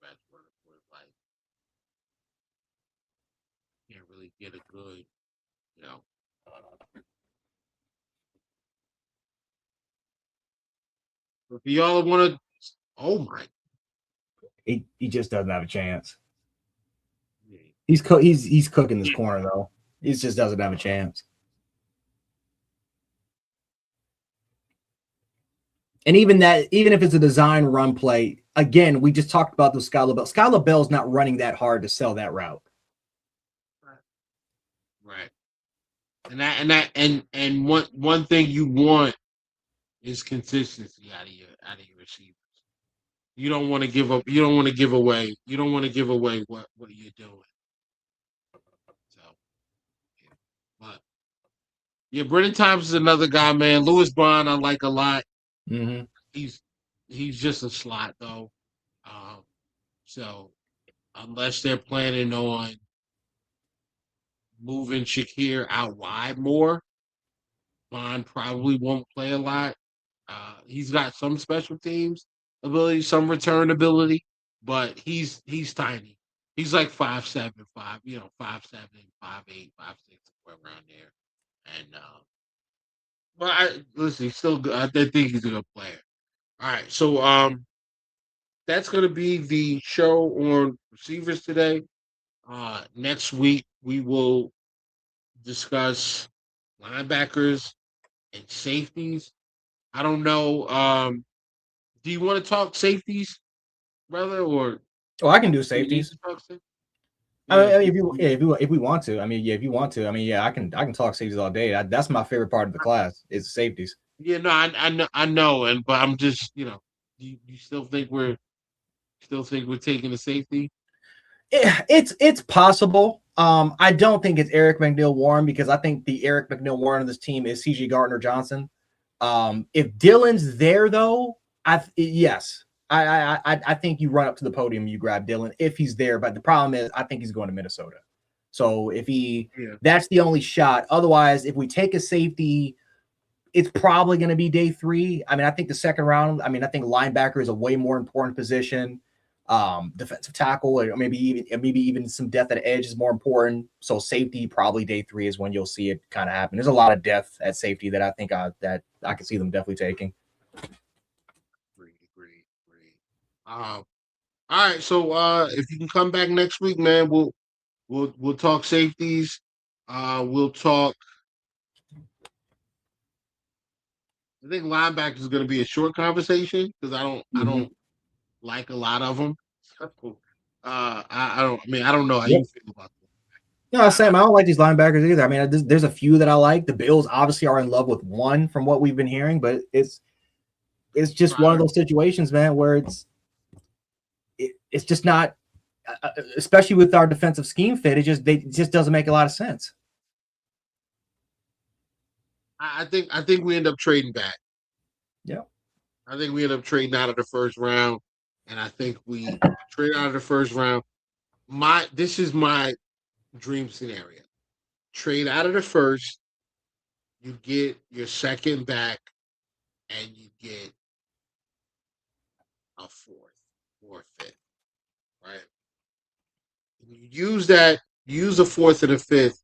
B: Quarterback's running for his life. Can't really get a good, If y'all want to, oh my.
E: He just doesn't have a chance. He's cooking this corner though. He just doesn't have a chance. And even if it's a design run play, again, we just talked about the Skylar Bell. Skylar Bell's not running that hard to sell that route.
B: Right. And one thing you want is consistency out of your receivers. You don't want to give up. You don't want to give away. You don't want to give away what you're doing. So, but yeah, Brennan Thompson is another guy, man. Lewis Bond, I like a lot.
E: Mm-hmm.
B: He's just a slot though. So unless they're planning on moving Shakir out wide more, Bond probably won't play a lot. He's got some special teams ability, some return ability, but he's tiny. He's like 5'7", 5'7", 5'8", 5'6", somewhere around there. And but listen, he's still good. I think he's a good player. All right, so that's gonna be the show on receivers today. Next week we will discuss linebackers and safeties. I don't know. Do you want to talk safeties, brother, or?
E: Oh, I can do safeties. If we want to, if you want to, I can talk safeties all day. That's my favorite part of the class is safeties.
B: Yeah, no, I know, but I'm just, you still think we're taking the safety?
E: It's possible. I don't think it's Eric McNeil-Warren because I think the Eric McNeil-Warren of this team is C.J. Gardner-Johnson. If Dylan's there though, I think you run up to the podium, you grab Dylan if he's there. But the problem is, I think he's going to Minnesota. So that's the only shot. Otherwise, if we take a safety, it's probably going to be day 3. I think the second round. I think linebacker is a way more important position. Defensive tackle, or maybe even some depth at edge is more important. So safety, probably day 3 is when you'll see it kind of happen. There's a lot of depth at safety that I think that I can see them definitely taking.
B: Agree. All right, so if you can come back next week, man, we'll We'll talk safeties. We'll talk. I think linebackers is going to be a short conversation because I don't like a lot of them. I don't. I mean, I don't know how you feel about them.
E: No, Sam, I don't like these linebackers either. I mean, there's a few that I like. The Bills obviously are in love with one from what we've been hearing, but it's just one of those situations, man, where it's just not, especially with our defensive scheme fit. It just doesn't make a lot of sense.
B: I think we end up trading back.
E: Yeah.
B: I think we end up trading out of the first round, and I think we trade out of the first round. This is my dream scenario. Trade out of the first, you get your second back, and you get a fourth or a fifth, right? You use a fourth and a fifth,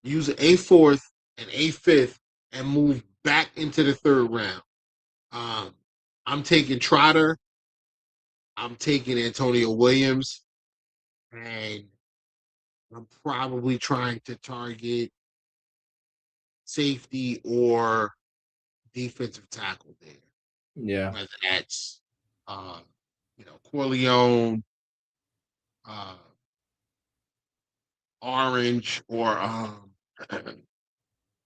B: use a fourth and a fifth, and move back into the third round. I'm taking Trotter. I'm taking Antonio Williams, and I'm probably trying to target safety or defensive tackle there.
E: Yeah.
B: Whether that's, Corleone, Orange, or I'm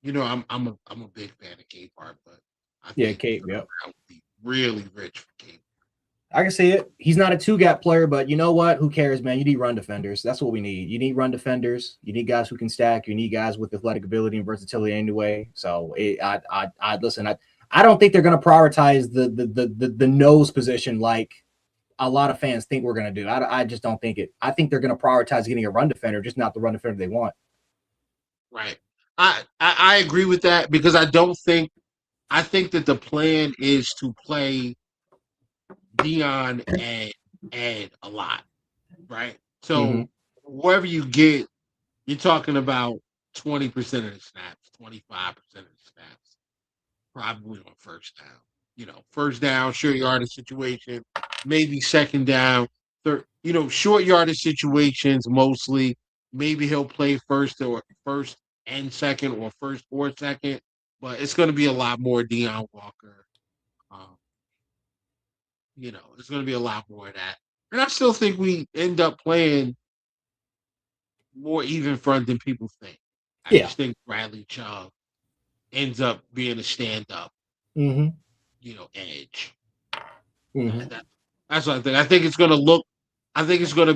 B: a big fan of Capehart, but I think
E: Cape.
B: that would be really rich for Cape.
E: I can see it. He's not a two-gap player, but you know what? Who cares, man? You need run defenders. That's what we need. You need run defenders. You need guys who can stack. You need guys with athletic ability and versatility anyway. So I listen. I don't think they're going to prioritize the nose position like a lot of fans think we're going to do. I just don't think it. I think they're going to prioritize getting a run defender, just not the run defender they want.
B: Right. I agree with that because I think that the plan is to play Dion and Ed a lot, right? So wherever you get, you're talking about 20% of the snaps, 25% of the snaps, probably on first down. First down, short yardage situation, maybe second down, third. Short yardage situations mostly. Maybe he'll play first and second, or first or second, but it's going to be a lot more Deion Walker. It's going to be a lot more of that. And I still think we end up playing more even front than people think. I just think Bradley Chubb ends up being a stand-up, edge. That's what I think. I think it's going to look. I think it's going to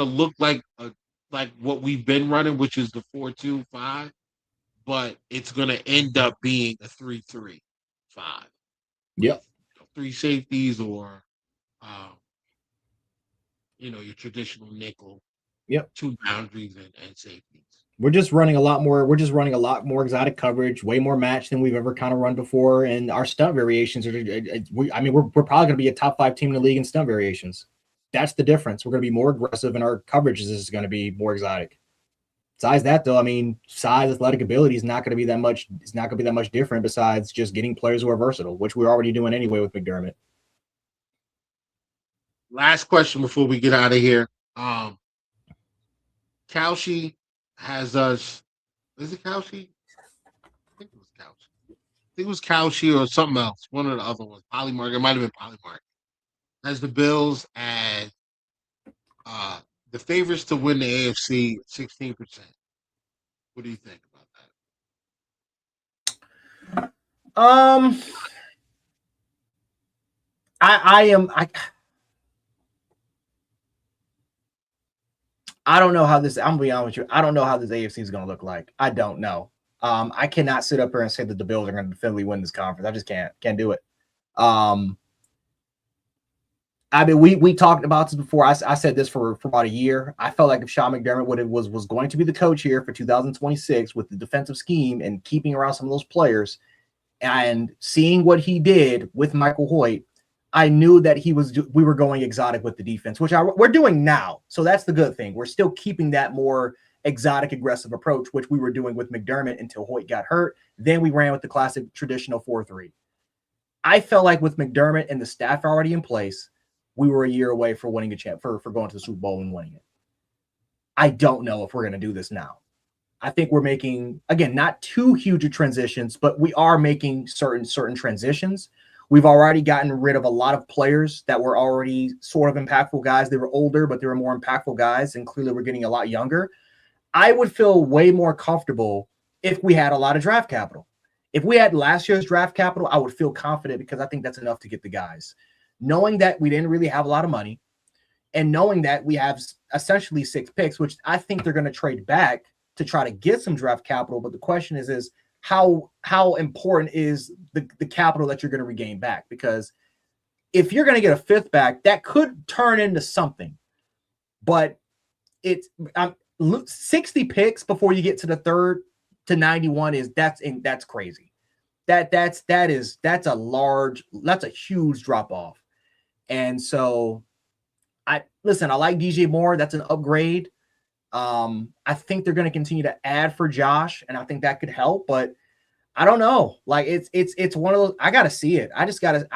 B: look like what we've been running, which is the 4-2-5, but it's going to end up being a 3-3-5.
E: Yep.
B: 3 safeties or, your traditional nickel.
E: Yep. 2
B: boundaries and safeties.
E: We're just running a lot more exotic coverage, way more match than we've ever kind of run before. And our stunt variations we're probably going to be a top 5 team in the league in stunt variations. That's the difference. We're going to be more aggressive, and our coverage is going to be more exotic. Besides that, though, size, athletic ability is not going to be that much. It's not going to be that much different. Besides just getting players who are versatile, which we're already doing anyway with McDermott.
B: Last question before we get out of here. Cauchy has us. Is it Cauchy? I think it was Cauchy. I think it was Cauchy or something else. One of the other ones. Polymark. It might have been Polymark. Has the Bills and the favorites to win the AFC 16%. What do you think about that?
E: I don't know how this. I'm gonna be honest with you. I don't know how this AFC is gonna look like. I don't know. I cannot sit up here and say that the Bills are going to definitively win this conference. I just can't do it. We talked about this before. I said this for about a year. I felt like if Sean McDermott was going to be the coach here for 2026 with the defensive scheme and keeping around some of those players, and seeing what he did with Michael Hoyt, I knew that we were going exotic with the defense, which we're doing now. So that's the good thing. We're still keeping that more exotic, aggressive approach, which we were doing with McDermott until Hoyt got hurt. Then we ran with the classic traditional 4-3. I felt like with McDermott and the staff already in place, we were a year away for winning a champ for going to the Super Bowl and winning it. I don't know if we're going to do this now. I think we're making, again, not too huge transitions, but we are making certain transitions. We've already gotten rid of a lot of players that were already sort of impactful guys. They were older, but they were more impactful guys, and clearly we're getting a lot younger. I would feel way more comfortable if we had a lot of draft capital. If we had last year's draft capital, I would feel confident because I think that's enough to get the guys. Knowing that we didn't really have a lot of money and knowing that we have essentially 6 picks, which I think they're going to trade back to try to get some draft capital. But the question is how important is the capital that you're going to regain back? Because if you're going to get a 5th back, that could turn into something. But it's 60 picks before you get to the 3rd to 91 that's crazy. That's a huge drop off. And so I like DJ Moore. That's an upgrade. I think they're going to continue to add for Josh, and I think that could help, but I don't know. Like it's one of those, I got to see it. I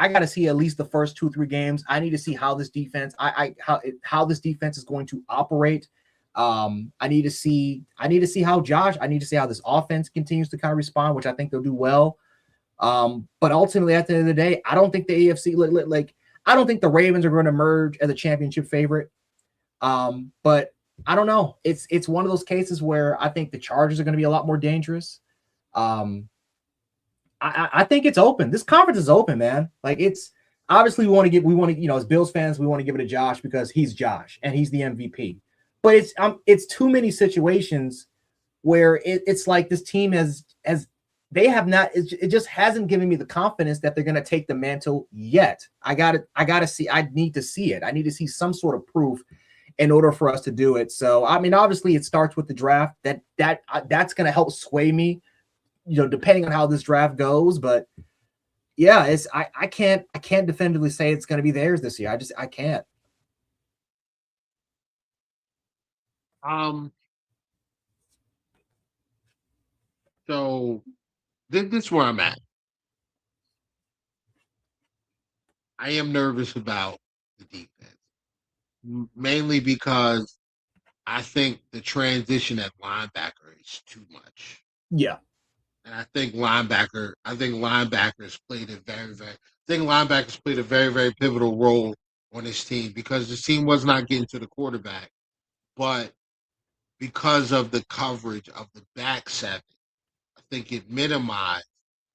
E: got to see at least the first 2-3 games. I need to see how this defense, how this defense is going to operate. I need to see how this offense continues to kind of respond, which I think they'll do well. But ultimately at the end of the day, I don't think the AFC, I don't think the Ravens are going to emerge as a championship favorite. But I don't know. It's one of those cases where I think the Chargers are going to be a lot more dangerous. I think it's open. This conference is open, man. Like, it's obviously we want to, as Bills fans, we want to give it to Josh because he's Josh and he's the MVP. But it's too many situations where it's like this team they have not, it just hasn't given me the confidence that they're going to take the mantle yet. I need to see it. I need to see some sort of proof in order for us to do it. So, I mean, obviously it starts with the draft that's going to help sway me, depending on how this draft goes. But yeah, I can't definitively say it's going to be theirs this year. I can't.
B: So this is where I'm at. I am nervous about the defense, mainly because I think the transition at linebacker is too much.
E: Yeah.
B: And I think linebackers played a very, very pivotal role on this team because the team was not getting to the quarterback. But because of the coverage of the back 7, I think it minimized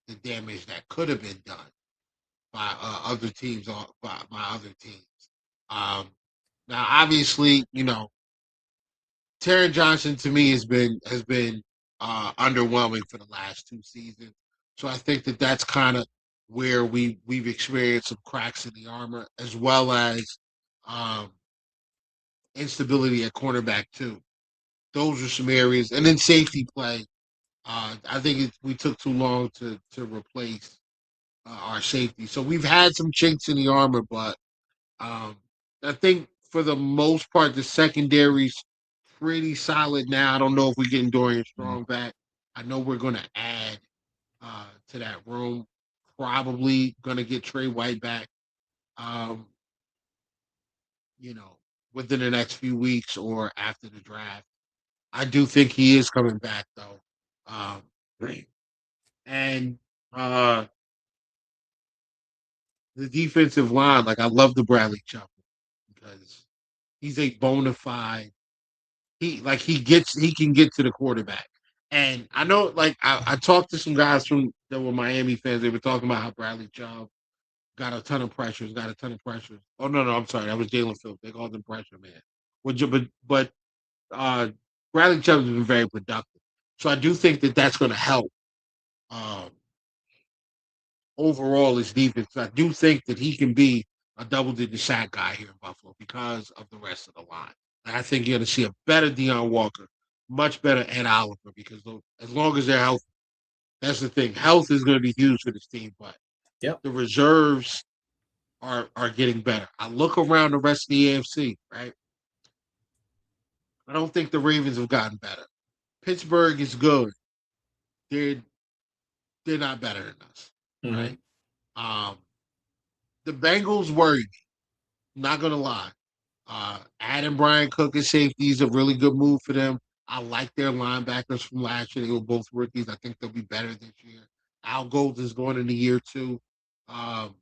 B: the damage that could have been done by other teams. Now, obviously, Taron Johnson to me has been underwhelming for the last 2 seasons. So I think that's kind of where we've experienced some cracks in the armor, as well as instability at cornerback too. Those are some areas, and then safety play. I think we took too long to replace our safety. So we've had some chinks in the armor, but I think for the most part, the secondary's pretty solid now. I don't know if we're getting Dorian Strong back. I know we're going to add to that room. Probably going to get Trey White back, within the next few weeks or after the draft. I do think he is coming back, though. And the defensive line, I love the Bradley Chubb because he's a bona fide. He can get to the quarterback. And I know, I talked to some guys that were Miami fans. They were talking about how Bradley Chubb got a ton of pressures. Oh no, I'm sorry, that was Jalen Phillips. They called him pressure man. But Bradley Chubb has been very productive. So I do think that's going to help overall his defense. I do think that he can be a double-digit sack guy here in Buffalo because of the rest of the line. And I think you're going to see a better Deion Walker, much better Ed Oliver, because as long as they're healthy, that's the thing. Health is going to be huge for this team, but the reserves are getting better. I look around the rest of the AFC, right? I don't think the Ravens have gotten better. Pittsburgh is good. They're not better than us, right? The Bengals worry me. Not gonna lie. Adding Brian Cook as safety is a really good move for them. I like their linebackers from last year. They were both rookies. I think they'll be better this year. Al Gold is going in the year 2. And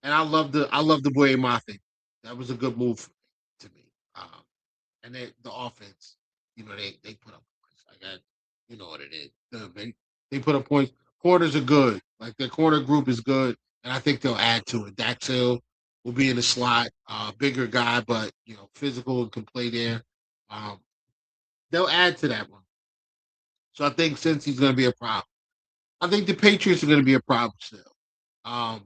B: I love the boy Mafe. That was a good move to me. And the offense, they put up points. Like that, you know what it is. They put up points. Corners are good. Like their corner group is good, and I think they'll add to it. Dax Hill will be in the slot, bigger guy, but physical and can play there. Um, they'll add to that one. So I think since he's going to be a problem, I think the Patriots are going to be a problem still. I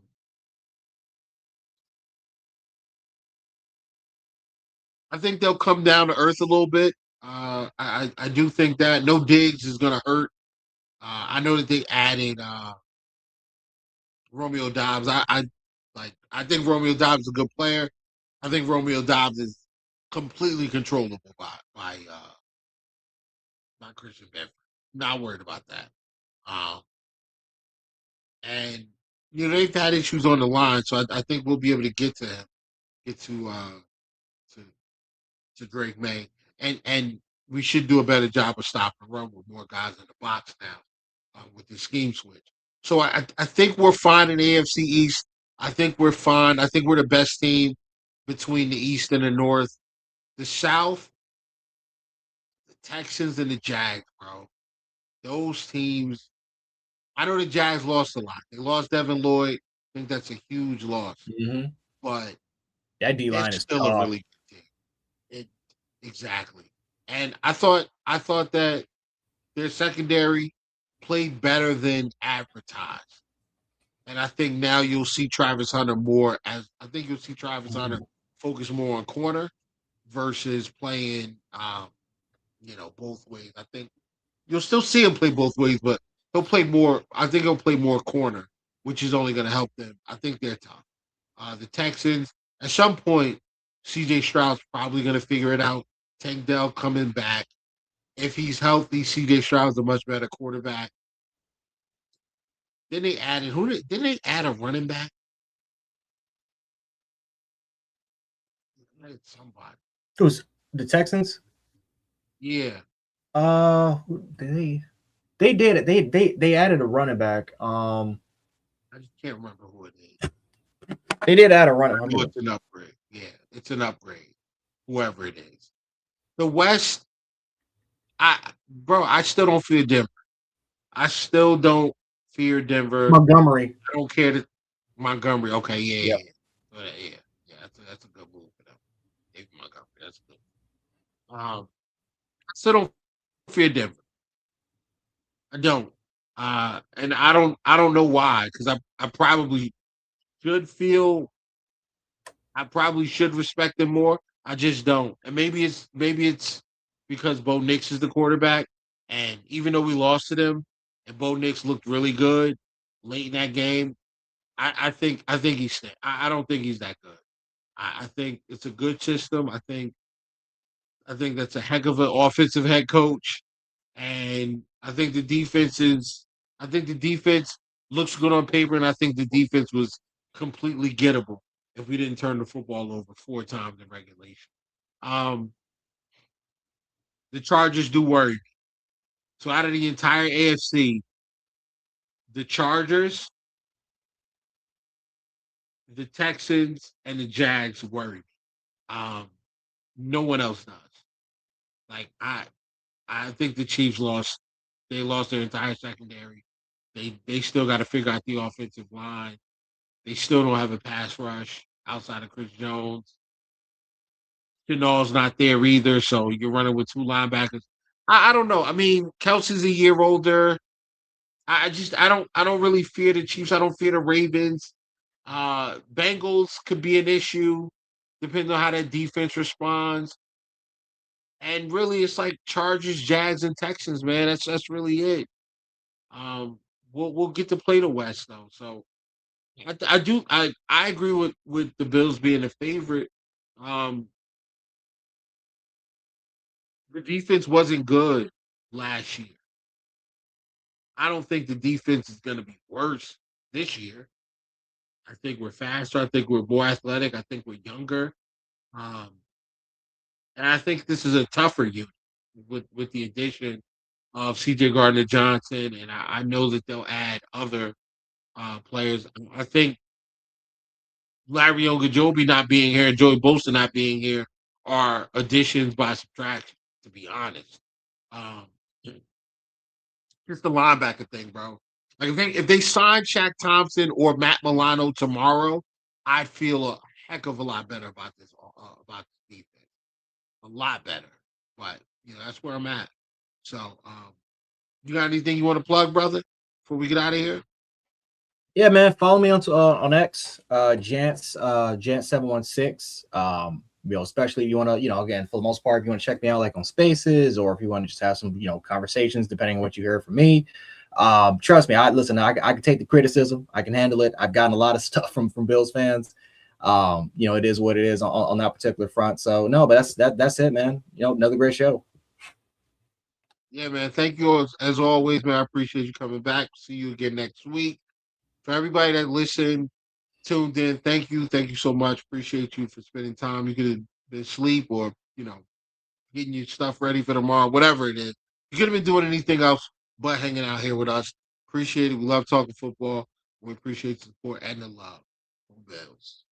B: think they'll come down to earth a little bit. I do think that no Diggs is going to hurt. I know that they added Romeo Dobbs. I think Romeo Dobbs is a good player. I think Romeo Dobbs is completely controllable by Christian Benford. Not worried about that. And they've had issues on the line, so I think we'll be able to get to him, get to Drake May, and we should do a better job of stopping the run with more guys in the box now with the scheme switch. So I think we're fine in the AFC East. I think we're fine. I think we're the best team between the East and the North. The South, the Texans and the Jags, bro. Those teams. I know the Jags lost a lot. They lost Devin Lloyd. I think that's a huge loss.
E: Mm-hmm.
B: But
E: that D line is
B: still a really good team. Exactly. And I thought that their secondary played better than advertised. And I think now you'll see Travis Hunter Hunter focus more on corner versus playing both ways. I think you'll still see him play both ways, but he'll play more. I think he'll play more corner, which is only going to help them. I think they're tough. The Texans, at some point, CJ Stroud's probably going to figure it out. Tank Dell coming back. If he's healthy, CJ Stroud's a much better quarterback. Then they added didn't they add a running back? Somebody.
E: Who's the Texans?
B: Yeah.
E: They did it. They added a running back.
B: I just can't remember who it is.
E: They did add a running back.
B: It's an upgrade. Yeah, it's an upgrade. Whoever it is. The West, I still don't fear Denver. I still don't fear Denver.
E: Montgomery.
B: I don't care that Montgomery. Okay, yeah. That's a good move for them. David Montgomery, that's good. I still don't fear Denver. I don't. And I don't know why, because I probably should respect them more. I just don't. And maybe it's because Bo Nix is the quarterback, and even though we lost to them, and Bo Nix looked really good late in that game, I think he's. I don't think he's that good. I think it's a good system. I think that's a heck of an offensive head coach, and I think the defense looks good on paper, and I think the defense was completely gettable if we didn't turn the football over 4 times in regulation. The Chargers do worry me. So out of the entire AFC, the Chargers, the Texans, and the Jags worry me. No one else does. Like I think the Chiefs lost. They lost their entire secondary. They still got to figure out the offensive line. They still don't have a pass rush outside of Chris Jones. Chenal's not there either, so you're running with 2 linebackers. I don't know. I mean, Kelsey's a year older. I don't really fear the Chiefs. I don't fear the Ravens. Bengals could be an issue, depending on how that defense responds. And really, it's like Chargers, Jags, and Texans, man. That's really it. We'll get to play the West though, so I agree with the Bills being a favorite. The defense wasn't good last year. I don't think the defense is going to be worse this year. I think we're faster. I think we're more athletic. I think we're younger. And I think this is a tougher unit with the addition of C.J. Gardner-Johnson, and I know that they'll add other players. I think Larry Ogunjobi not being here and Joey Bosa not being here are additions by subtraction, to be honest. Um, just the linebacker thing, bro. Like if they sign Shaq Thompson or Matt Milano tomorrow, I'd feel a heck of a lot better about this defense. A lot better. But that's where I'm at. So you got anything you want to plug, brother, before we get out of here?
E: Yeah, man. Follow me on X, Jant716. Especially if you want to, again, for the most part, if you want to check me out like on Spaces, or if you want to just have some, conversations, depending on what you hear from me. Trust me, I can take the criticism. I can handle it. I've gotten a lot of stuff from Bills fans. It is what it is on that particular front. So no, but that's it, man. Another great show.
B: Yeah, man. Thank you as always, man. I appreciate you coming back. See you again next week. For everybody that listened, tuned in, thank you. Thank you so much. Appreciate you for spending time. You could have been asleep or, getting your stuff ready for tomorrow, whatever it is. You could have been doing anything else but hanging out here with us. Appreciate it. We love talking football. We appreciate the support and the love. Bills.